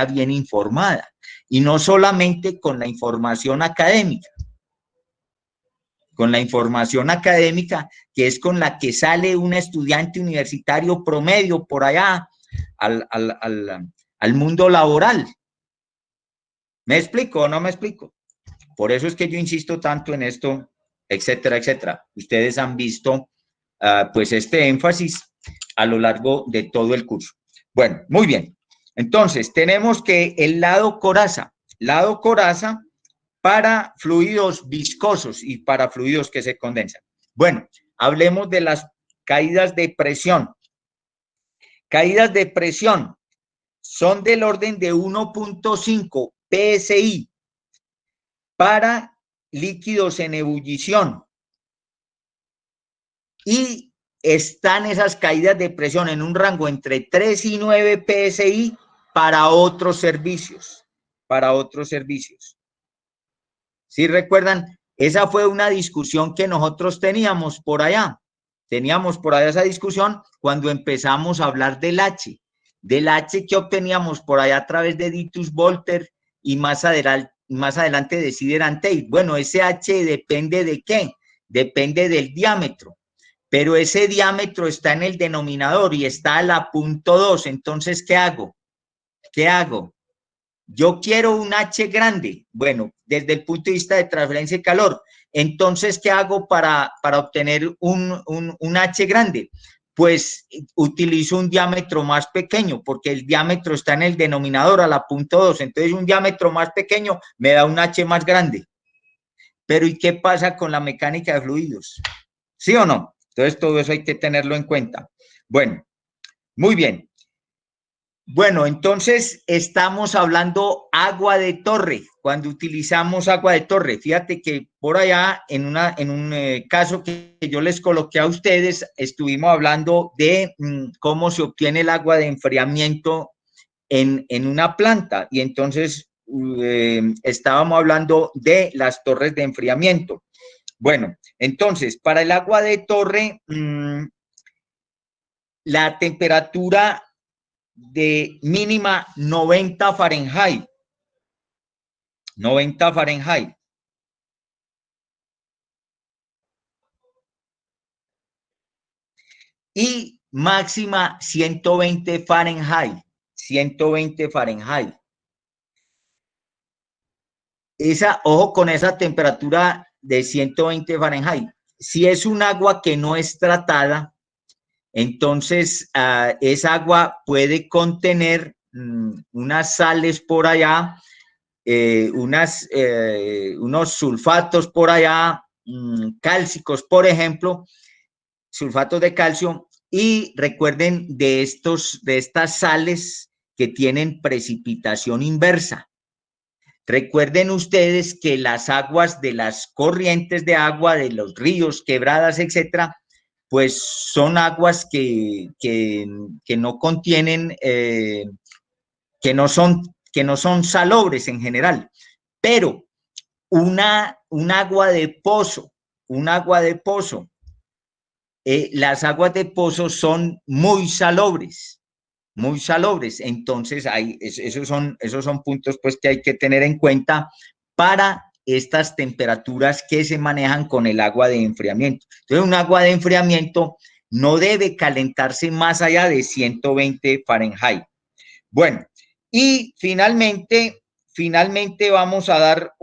bien informada y no solamente con la información académica. Que es con la que sale un estudiante universitario promedio por allá al mundo laboral. ¿Me explico o no me explico? Por eso es que yo insisto tanto en esto, etcétera, etcétera. Ustedes han visto pues este énfasis a lo largo de todo el curso. Bueno, muy bien. Entonces, tenemos que el lado coraza para fluidos viscosos y para fluidos que se condensan. Bueno, hablemos de las caídas de presión. Caídas de presión son del orden de 1.5 PSI para líquidos en ebullición. Y están esas caídas de presión en un rango entre 3 y 9 PSI para otros servicios. ¿Sí recuerdan? Esa fue una discusión que nosotros teníamos por allá. Teníamos por allá esa discusión cuando empezamos a hablar del H que obteníamos por allá a través de Ditus Volter y más adelante de Sider and Tate. Bueno, ese H depende de qué, depende del diámetro, pero ese diámetro está en el denominador y está a la punto 2. Entonces, ¿qué hago? Yo quiero un H grande. Bueno, desde el punto de vista de transferencia de calor. Entonces, ¿qué hago para obtener un H grande? Pues utilizo un diámetro más pequeño, porque el diámetro está en el denominador a la punto 2. Entonces, un diámetro más pequeño me da un H más grande. Pero, ¿y qué pasa con la mecánica de fluidos? ¿Sí o no? Entonces, todo eso hay que tenerlo en cuenta. Bueno, muy bien. Bueno, entonces estamos hablando agua de torre. Cuando utilizamos agua de torre, fíjate que por allá en un caso que yo les coloqué a ustedes, estuvimos hablando de cómo se obtiene el agua de enfriamiento en una planta y entonces estábamos hablando de las torres de enfriamiento. Bueno, entonces para el agua de torre, la temperatura de mínima 90 Fahrenheit. 90 Fahrenheit. Y máxima 120 Fahrenheit. 120 Fahrenheit. Ojo con esa temperatura de 120 Fahrenheit. Si es un agua que no es tratada, entonces esa agua puede contener unas sales por allá, unos sulfatos por allá, cálcicos, por ejemplo, sulfatos de calcio, y recuerden de estas sales que tienen precipitación inversa. Recuerden ustedes que las aguas de las corrientes de agua, de los ríos, quebradas, etcétera, pues son aguas que no contienen, que no son salobres en general, pero un agua de pozo, las aguas de pozo son muy salobres, entonces esos son puntos pues que hay que tener en cuenta para estas temperaturas que se manejan con el agua de enfriamiento. Entonces, un agua de enfriamiento no debe calentarse más allá de 120 Fahrenheit. Bueno, y finalmente vamos a dar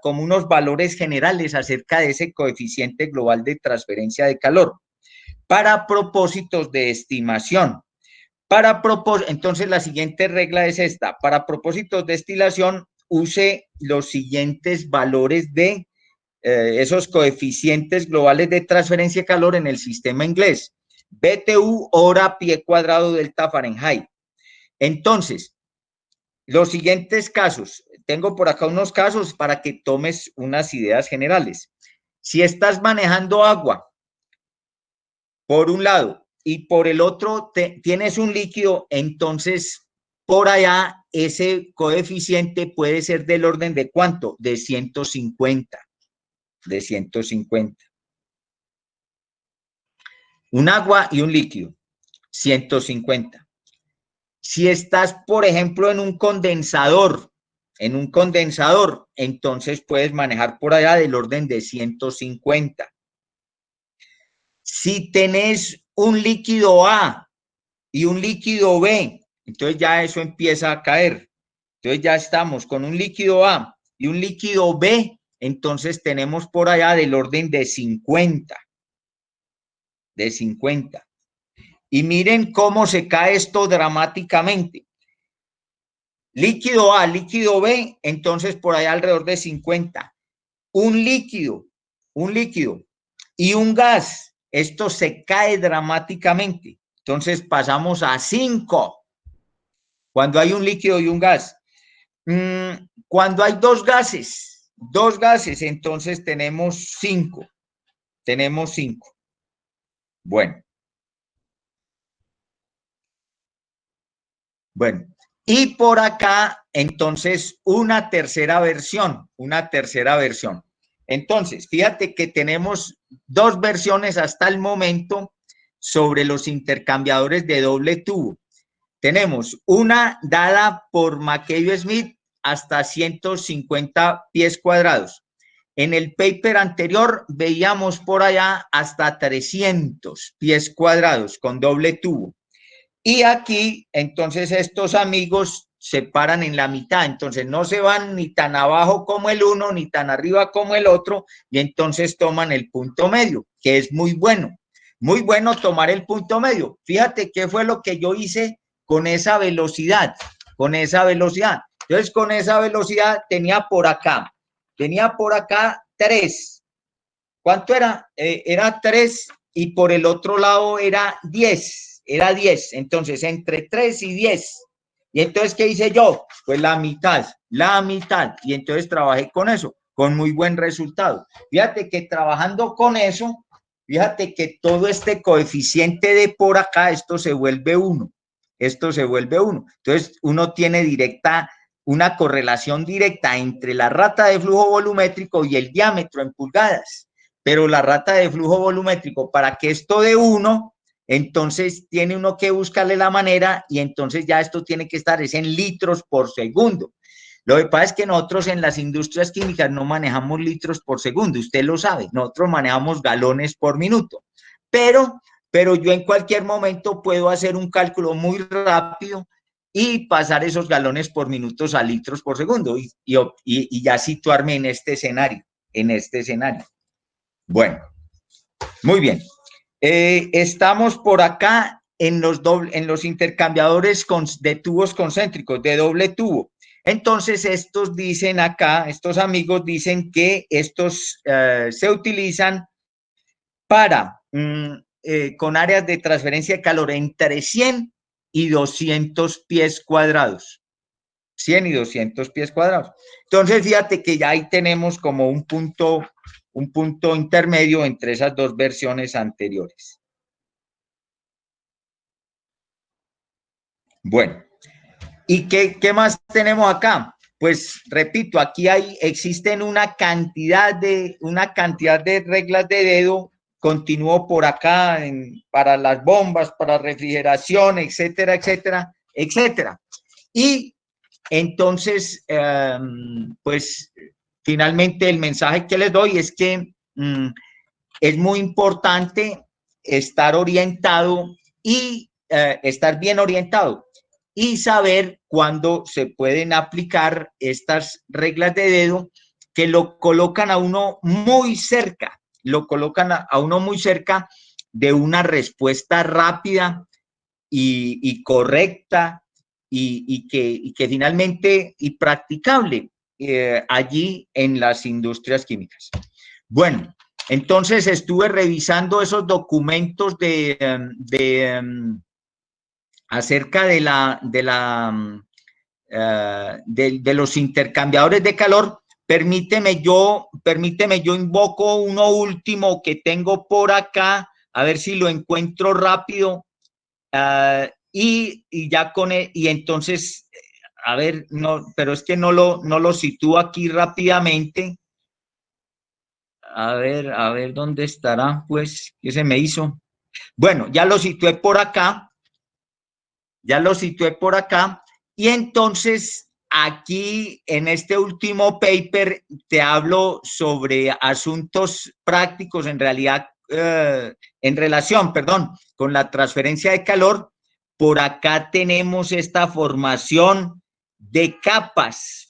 como unos valores generales acerca de ese coeficiente global de transferencia de calor para propósitos de estimación. Entonces, la siguiente regla es esta. Para propósitos de estimación, use los siguientes valores de esos coeficientes globales de transferencia de calor en el sistema inglés. BTU, hora, pie cuadrado, delta Fahrenheit. Entonces, los siguientes casos. Tengo por acá unos casos para que tomes unas ideas generales. Si estás manejando agua, por un lado, y por el otro tienes un líquido, entonces por allá ese coeficiente puede ser del orden de ¿cuánto? De 150. De 150. Un agua y un líquido, 150. Si estás, por ejemplo, en un condensador, entonces puedes manejar por allá del orden de 150. Si tenés un líquido A y un líquido B, entonces ya eso empieza a caer. Entonces ya estamos con un líquido A y un líquido B, entonces tenemos por allá del orden de 50. De 50. Y miren cómo se cae esto dramáticamente. Líquido A, líquido B, entonces por allá alrededor de 50. Un líquido y un gas, esto se cae dramáticamente. Entonces pasamos a 5. Cuando hay un líquido y un gas. Cuando hay dos gases, entonces tenemos 5. Tenemos 5. Bueno. Bueno. Y por acá, entonces, una tercera versión. Entonces, fíjate que tenemos 2 versiones hasta el momento sobre los intercambiadores de doble tubo. Tenemos una dada por McKay Smith hasta 150 pies cuadrados. En el paper anterior veíamos por allá hasta 300 pies cuadrados con doble tubo. Y aquí, entonces, estos amigos se paran en la mitad, entonces no se van ni tan abajo como el uno, ni tan arriba como el otro, y entonces toman el punto medio, que es muy bueno tomar el punto medio. Fíjate qué fue lo que yo hice con esa velocidad, Entonces, con esa velocidad tenía por acá 3. ¿Cuánto era? Era 3 y por el otro lado era 10. Entonces, entre 3 y 10. Y entonces, ¿qué hice yo? Pues la mitad. Y entonces trabajé con eso, con muy buen resultado. Fíjate que trabajando con eso, fíjate que todo este coeficiente de por acá, esto se vuelve 1. Entonces, uno tiene una correlación directa entre la rata de flujo volumétrico y el diámetro en pulgadas. Pero la rata de flujo volumétrico, para que esto dé 1, entonces tiene uno que buscarle la manera y entonces ya esto tiene que estar en litros por segundo. Lo que pasa es que nosotros en las industrias químicas no manejamos litros por segundo, usted lo sabe, nosotros manejamos galones por minuto, pero yo en cualquier momento puedo hacer un cálculo muy rápido y pasar esos galones por minutos a litros por segundo y ya situarme en este escenario, Bueno, muy bien. Estamos por acá en los intercambiadores de tubos concéntricos, de doble tubo. Entonces, estos amigos dicen que estos se utilizan para, con áreas de transferencia de calor entre 100 y 200 pies cuadrados. 100 y 200 pies cuadrados. Entonces, fíjate que ya ahí tenemos como un punto intermedio entre esas 2 versiones anteriores. Bueno, ¿y qué más tenemos acá? Pues repito, aquí existen una cantidad de reglas de dedo. Continúo por acá para las bombas, para refrigeración, etcétera, etcétera, etcétera. Y entonces, pues finalmente el mensaje que les doy es que es muy importante estar orientado y estar bien orientado y saber cuándo se pueden aplicar estas reglas de dedo que lo colocan a uno muy cerca, de una respuesta rápida y correcta y que finalmente y practicable allí en las industrias químicas. Bueno, entonces estuve revisando esos documentos acerca de los intercambiadores de calor. Permíteme yo invoco uno último que tengo por acá, a ver si lo encuentro rápido. Y ya y entonces, a ver, no, pero es que no lo sitúo aquí rápidamente. A ver dónde estará, pues, ¿qué se me hizo? Bueno, ya lo situé por acá. Y entonces, aquí en este último paper te hablo sobre asuntos prácticos, en realidad, en relación, con la transferencia de calor. Por acá tenemos esta formación de capas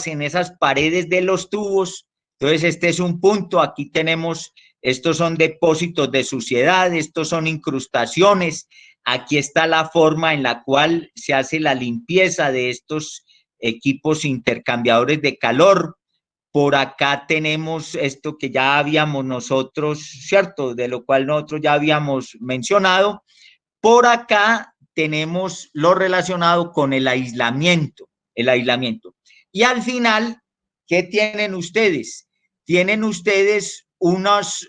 en esas paredes de los tubos. Entonces, este es un punto. Aquí tenemos, estos son depósitos de suciedad, estos son incrustaciones. Aquí está la forma en la cual se hace la limpieza de estos equipos intercambiadores de calor. Por acá tenemos esto que ya habíamos nosotros, ¿cierto? De lo cual nosotros ya habíamos mencionado. Por acá tenemos lo relacionado con el aislamiento, Y al final, ¿qué tienen ustedes? Tienen ustedes unos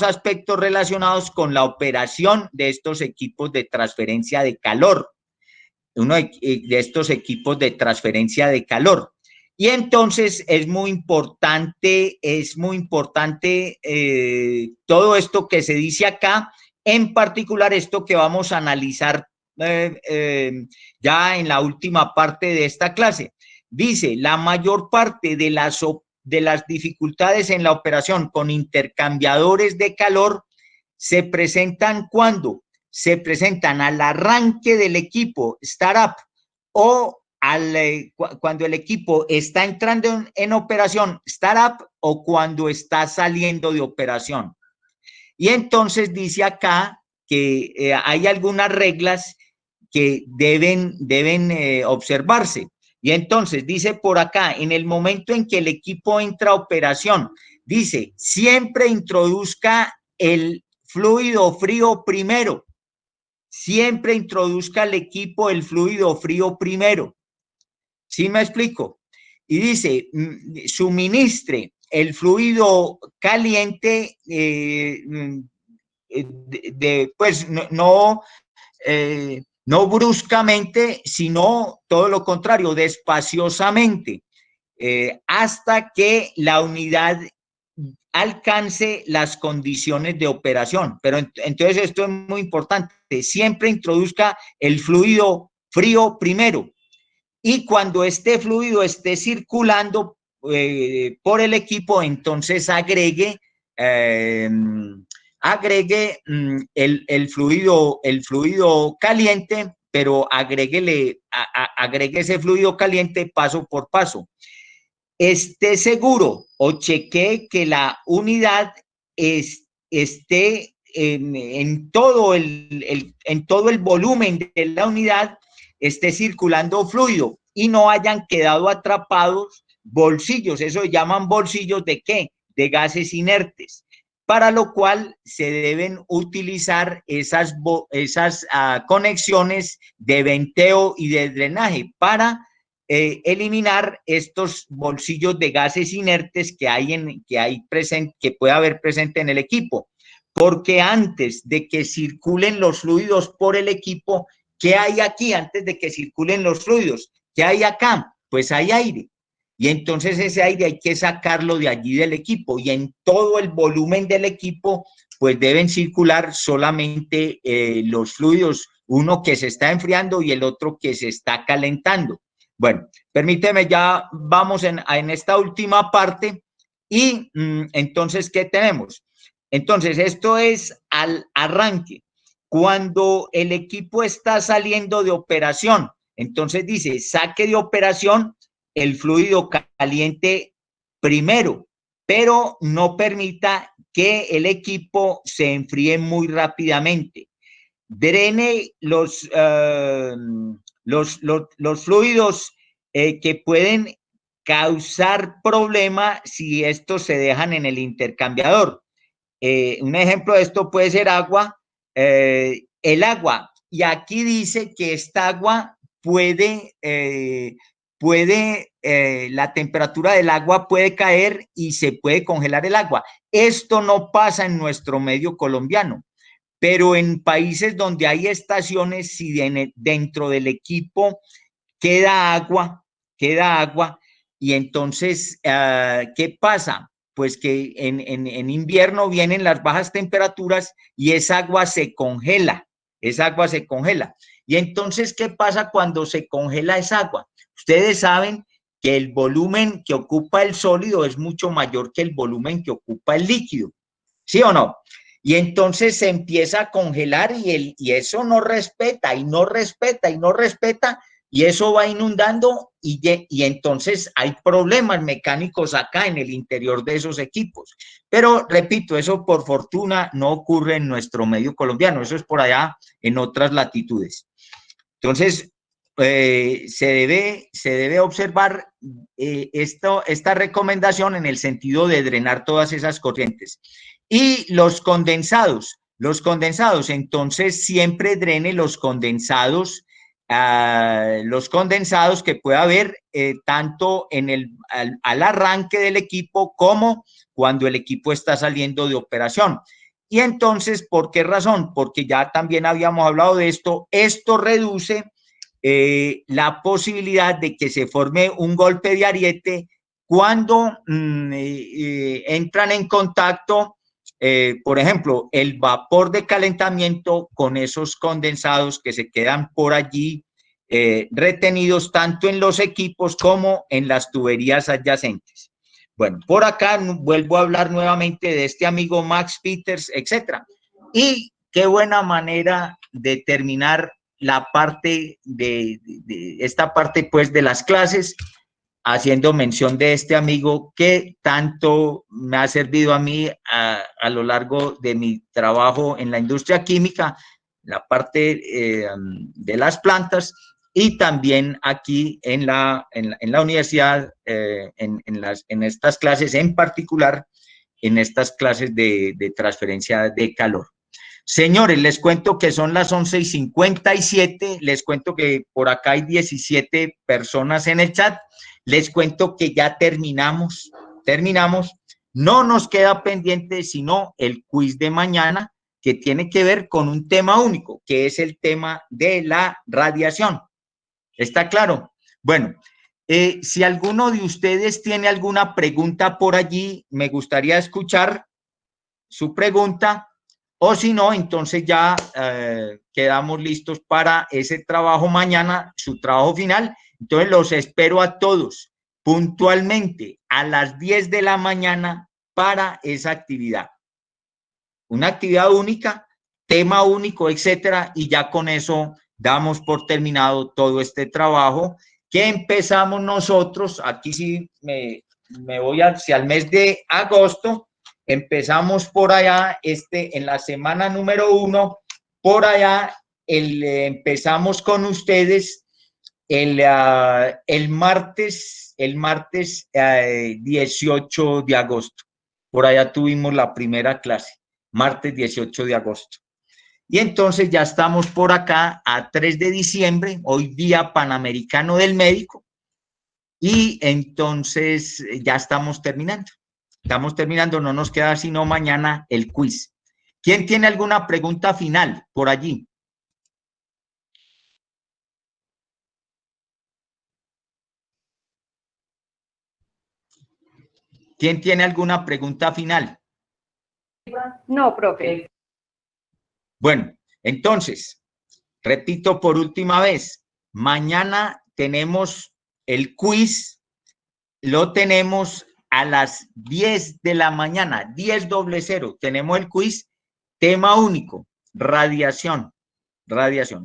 aspectos relacionados con la operación de estos equipos de transferencia de calor. Uno de estos equipos de transferencia de calor. Y entonces es muy importante todo esto que se dice acá, en particular esto que vamos a analizar ya en la última parte de esta clase. Dice, la mayor parte de las dificultades en la operación con intercambiadores de calor se presentan cuando se presentan al arranque del equipo startup o cuando el equipo está entrando en operación startup o cuando está saliendo de operación. Y entonces dice acá que hay algunas reglas que deben observarse. Y entonces dice por acá, en el momento en que el equipo entra a operación, dice, siempre introduzca el fluido frío primero. Siempre introduzca al equipo el fluido frío primero. ¿Sí me explico? Y dice, suministre el fluido caliente, pues no bruscamente, sino todo lo contrario, despaciosamente, hasta que la unidad alcance las condiciones de operación. Pero entonces esto es muy importante. Siempre introduzca el fluido frío primero. Y cuando este fluido esté circulando por el equipo, entonces agregue el fluido caliente, pero agregue ese fluido caliente paso por paso. Esté seguro o chequee que la unidad esté en todo el volumen de la unidad, esté circulando fluido y no hayan quedado atrapados bolsillos. Eso se llaman bolsillos ¿de qué? De gases inertes, para lo cual se deben utilizar esas conexiones de venteo y de drenaje para eliminar estos bolsillos de gases inertes que puede haber presente en el equipo. Porque antes de que circulen los fluidos por el equipo, ¿qué hay aquí antes de que circulen los fluidos? ¿Qué hay acá? Pues hay aire. Y entonces ese aire hay que sacarlo de allí del equipo. Y en todo el volumen del equipo, pues deben circular solamente los fluidos, uno que se está enfriando y el otro que se está calentando. Bueno, permíteme, ya vamos en esta última parte y entonces, ¿qué tenemos? Entonces, esto es al arranque. Cuando el equipo está saliendo de operación, entonces dice, saque de operación el fluido caliente primero, pero no permita que el equipo se enfríe muy rápidamente. Drene los fluidos que pueden causar problema si estos se dejan en el intercambiador. Un ejemplo de esto puede ser agua, el agua. Y aquí dice que esta agua la temperatura del agua puede caer y se puede congelar el agua. Esto no pasa en nuestro medio colombiano. Pero en países donde hay estaciones, si dentro del equipo queda agua, y entonces, ¿qué pasa? Pues que en invierno vienen las bajas temperaturas y esa agua se congela, Y entonces, ¿qué pasa cuando se congela esa agua? Ustedes saben que el volumen que ocupa el sólido es mucho mayor que el volumen que ocupa el líquido, ¿sí o no? Y entonces se empieza a congelar y eso no respeta, y eso va inundando y entonces hay problemas mecánicos acá en el interior de esos equipos. Pero repito, eso por fortuna no ocurre en nuestro medio colombiano, eso es por allá en otras latitudes. Entonces, se debe observar esta recomendación en el sentido de drenar todas esas corrientes. Y los condensados, entonces siempre drene los condensados que pueda haber tanto al arranque del equipo como cuando el equipo está saliendo de operación. Y entonces, ¿por qué razón? Porque ya también habíamos hablado de esto. Esto reduce la posibilidad de que se forme un golpe de ariete cuando entran en contacto, por ejemplo, el vapor de calentamiento con esos condensados que se quedan por allí retenidos tanto en los equipos como en las tuberías adyacentes. Bueno, por acá vuelvo a hablar nuevamente de este amigo Max Peters, etcétera. Y qué buena manera de terminar la parte de esta parte pues de las clases, haciendo mención de este amigo que tanto me ha servido a mí a lo largo de mi trabajo en la industria química, la parte de las plantas, y también aquí en la universidad, en estas clases en particular, en estas clases de transferencia de calor. Señores, les cuento que son las 11:57, les cuento que por acá hay 17 personas en el chat, les cuento que ya terminamos, no nos queda pendiente sino el quiz de mañana, que tiene que ver con un tema único, que es el tema de la radiación. ¿Está claro? Bueno, si alguno de ustedes tiene alguna pregunta por allí, me gustaría escuchar su pregunta. O si no, entonces ya quedamos listos para ese trabajo mañana, su trabajo final. Entonces los espero a todos puntualmente a las 10 de la mañana para esa actividad. Una actividad única, tema único, etcétera, y ya con eso damos por terminado todo este trabajo que empezamos nosotros. Aquí sí me voy hacia el mes de agosto. Empezamos por allá, en la semana número 1, por allá, empezamos con ustedes el martes 18 de agosto. Por allá tuvimos la primera clase, martes 18 de agosto. Y entonces ya estamos por acá a 3 de diciembre, hoy Día Panamericano del Médico, y entonces ya estamos terminando. No nos queda sino mañana el quiz. ¿Quién tiene alguna pregunta final por allí? ¿Quién tiene alguna pregunta final? No, profe. Bueno, entonces, repito por última vez, mañana tenemos el quiz, lo tenemos a las 10 de la mañana, 10:00, tenemos el quiz, tema único, radiación,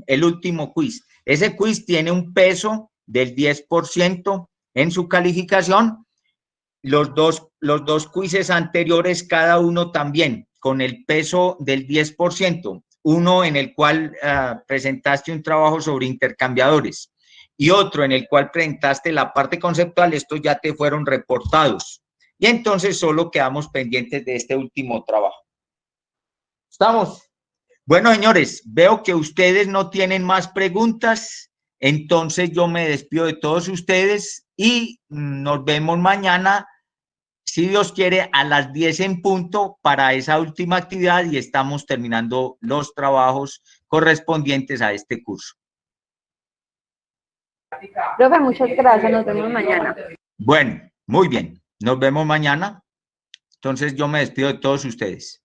el último quiz. Ese quiz tiene un peso del 10% en su calificación. Los dos quizzes anteriores, cada uno también con el peso del 10%. Uno en el cual presentaste un trabajo sobre intercambiadores y otro en el cual presentaste la parte conceptual. Estos ya te fueron reportados. Y entonces solo quedamos pendientes de este último trabajo. ¿Estamos? Bueno, señores, veo que ustedes no tienen más preguntas. Entonces yo me despido de todos ustedes y nos vemos mañana, si Dios quiere, a las 10 en punto para esa última actividad, y estamos terminando los trabajos correspondientes a este curso. Profe, muchas gracias. Nos vemos mañana. Bueno, muy bien. Nos vemos mañana. Entonces yo me despido de todos ustedes.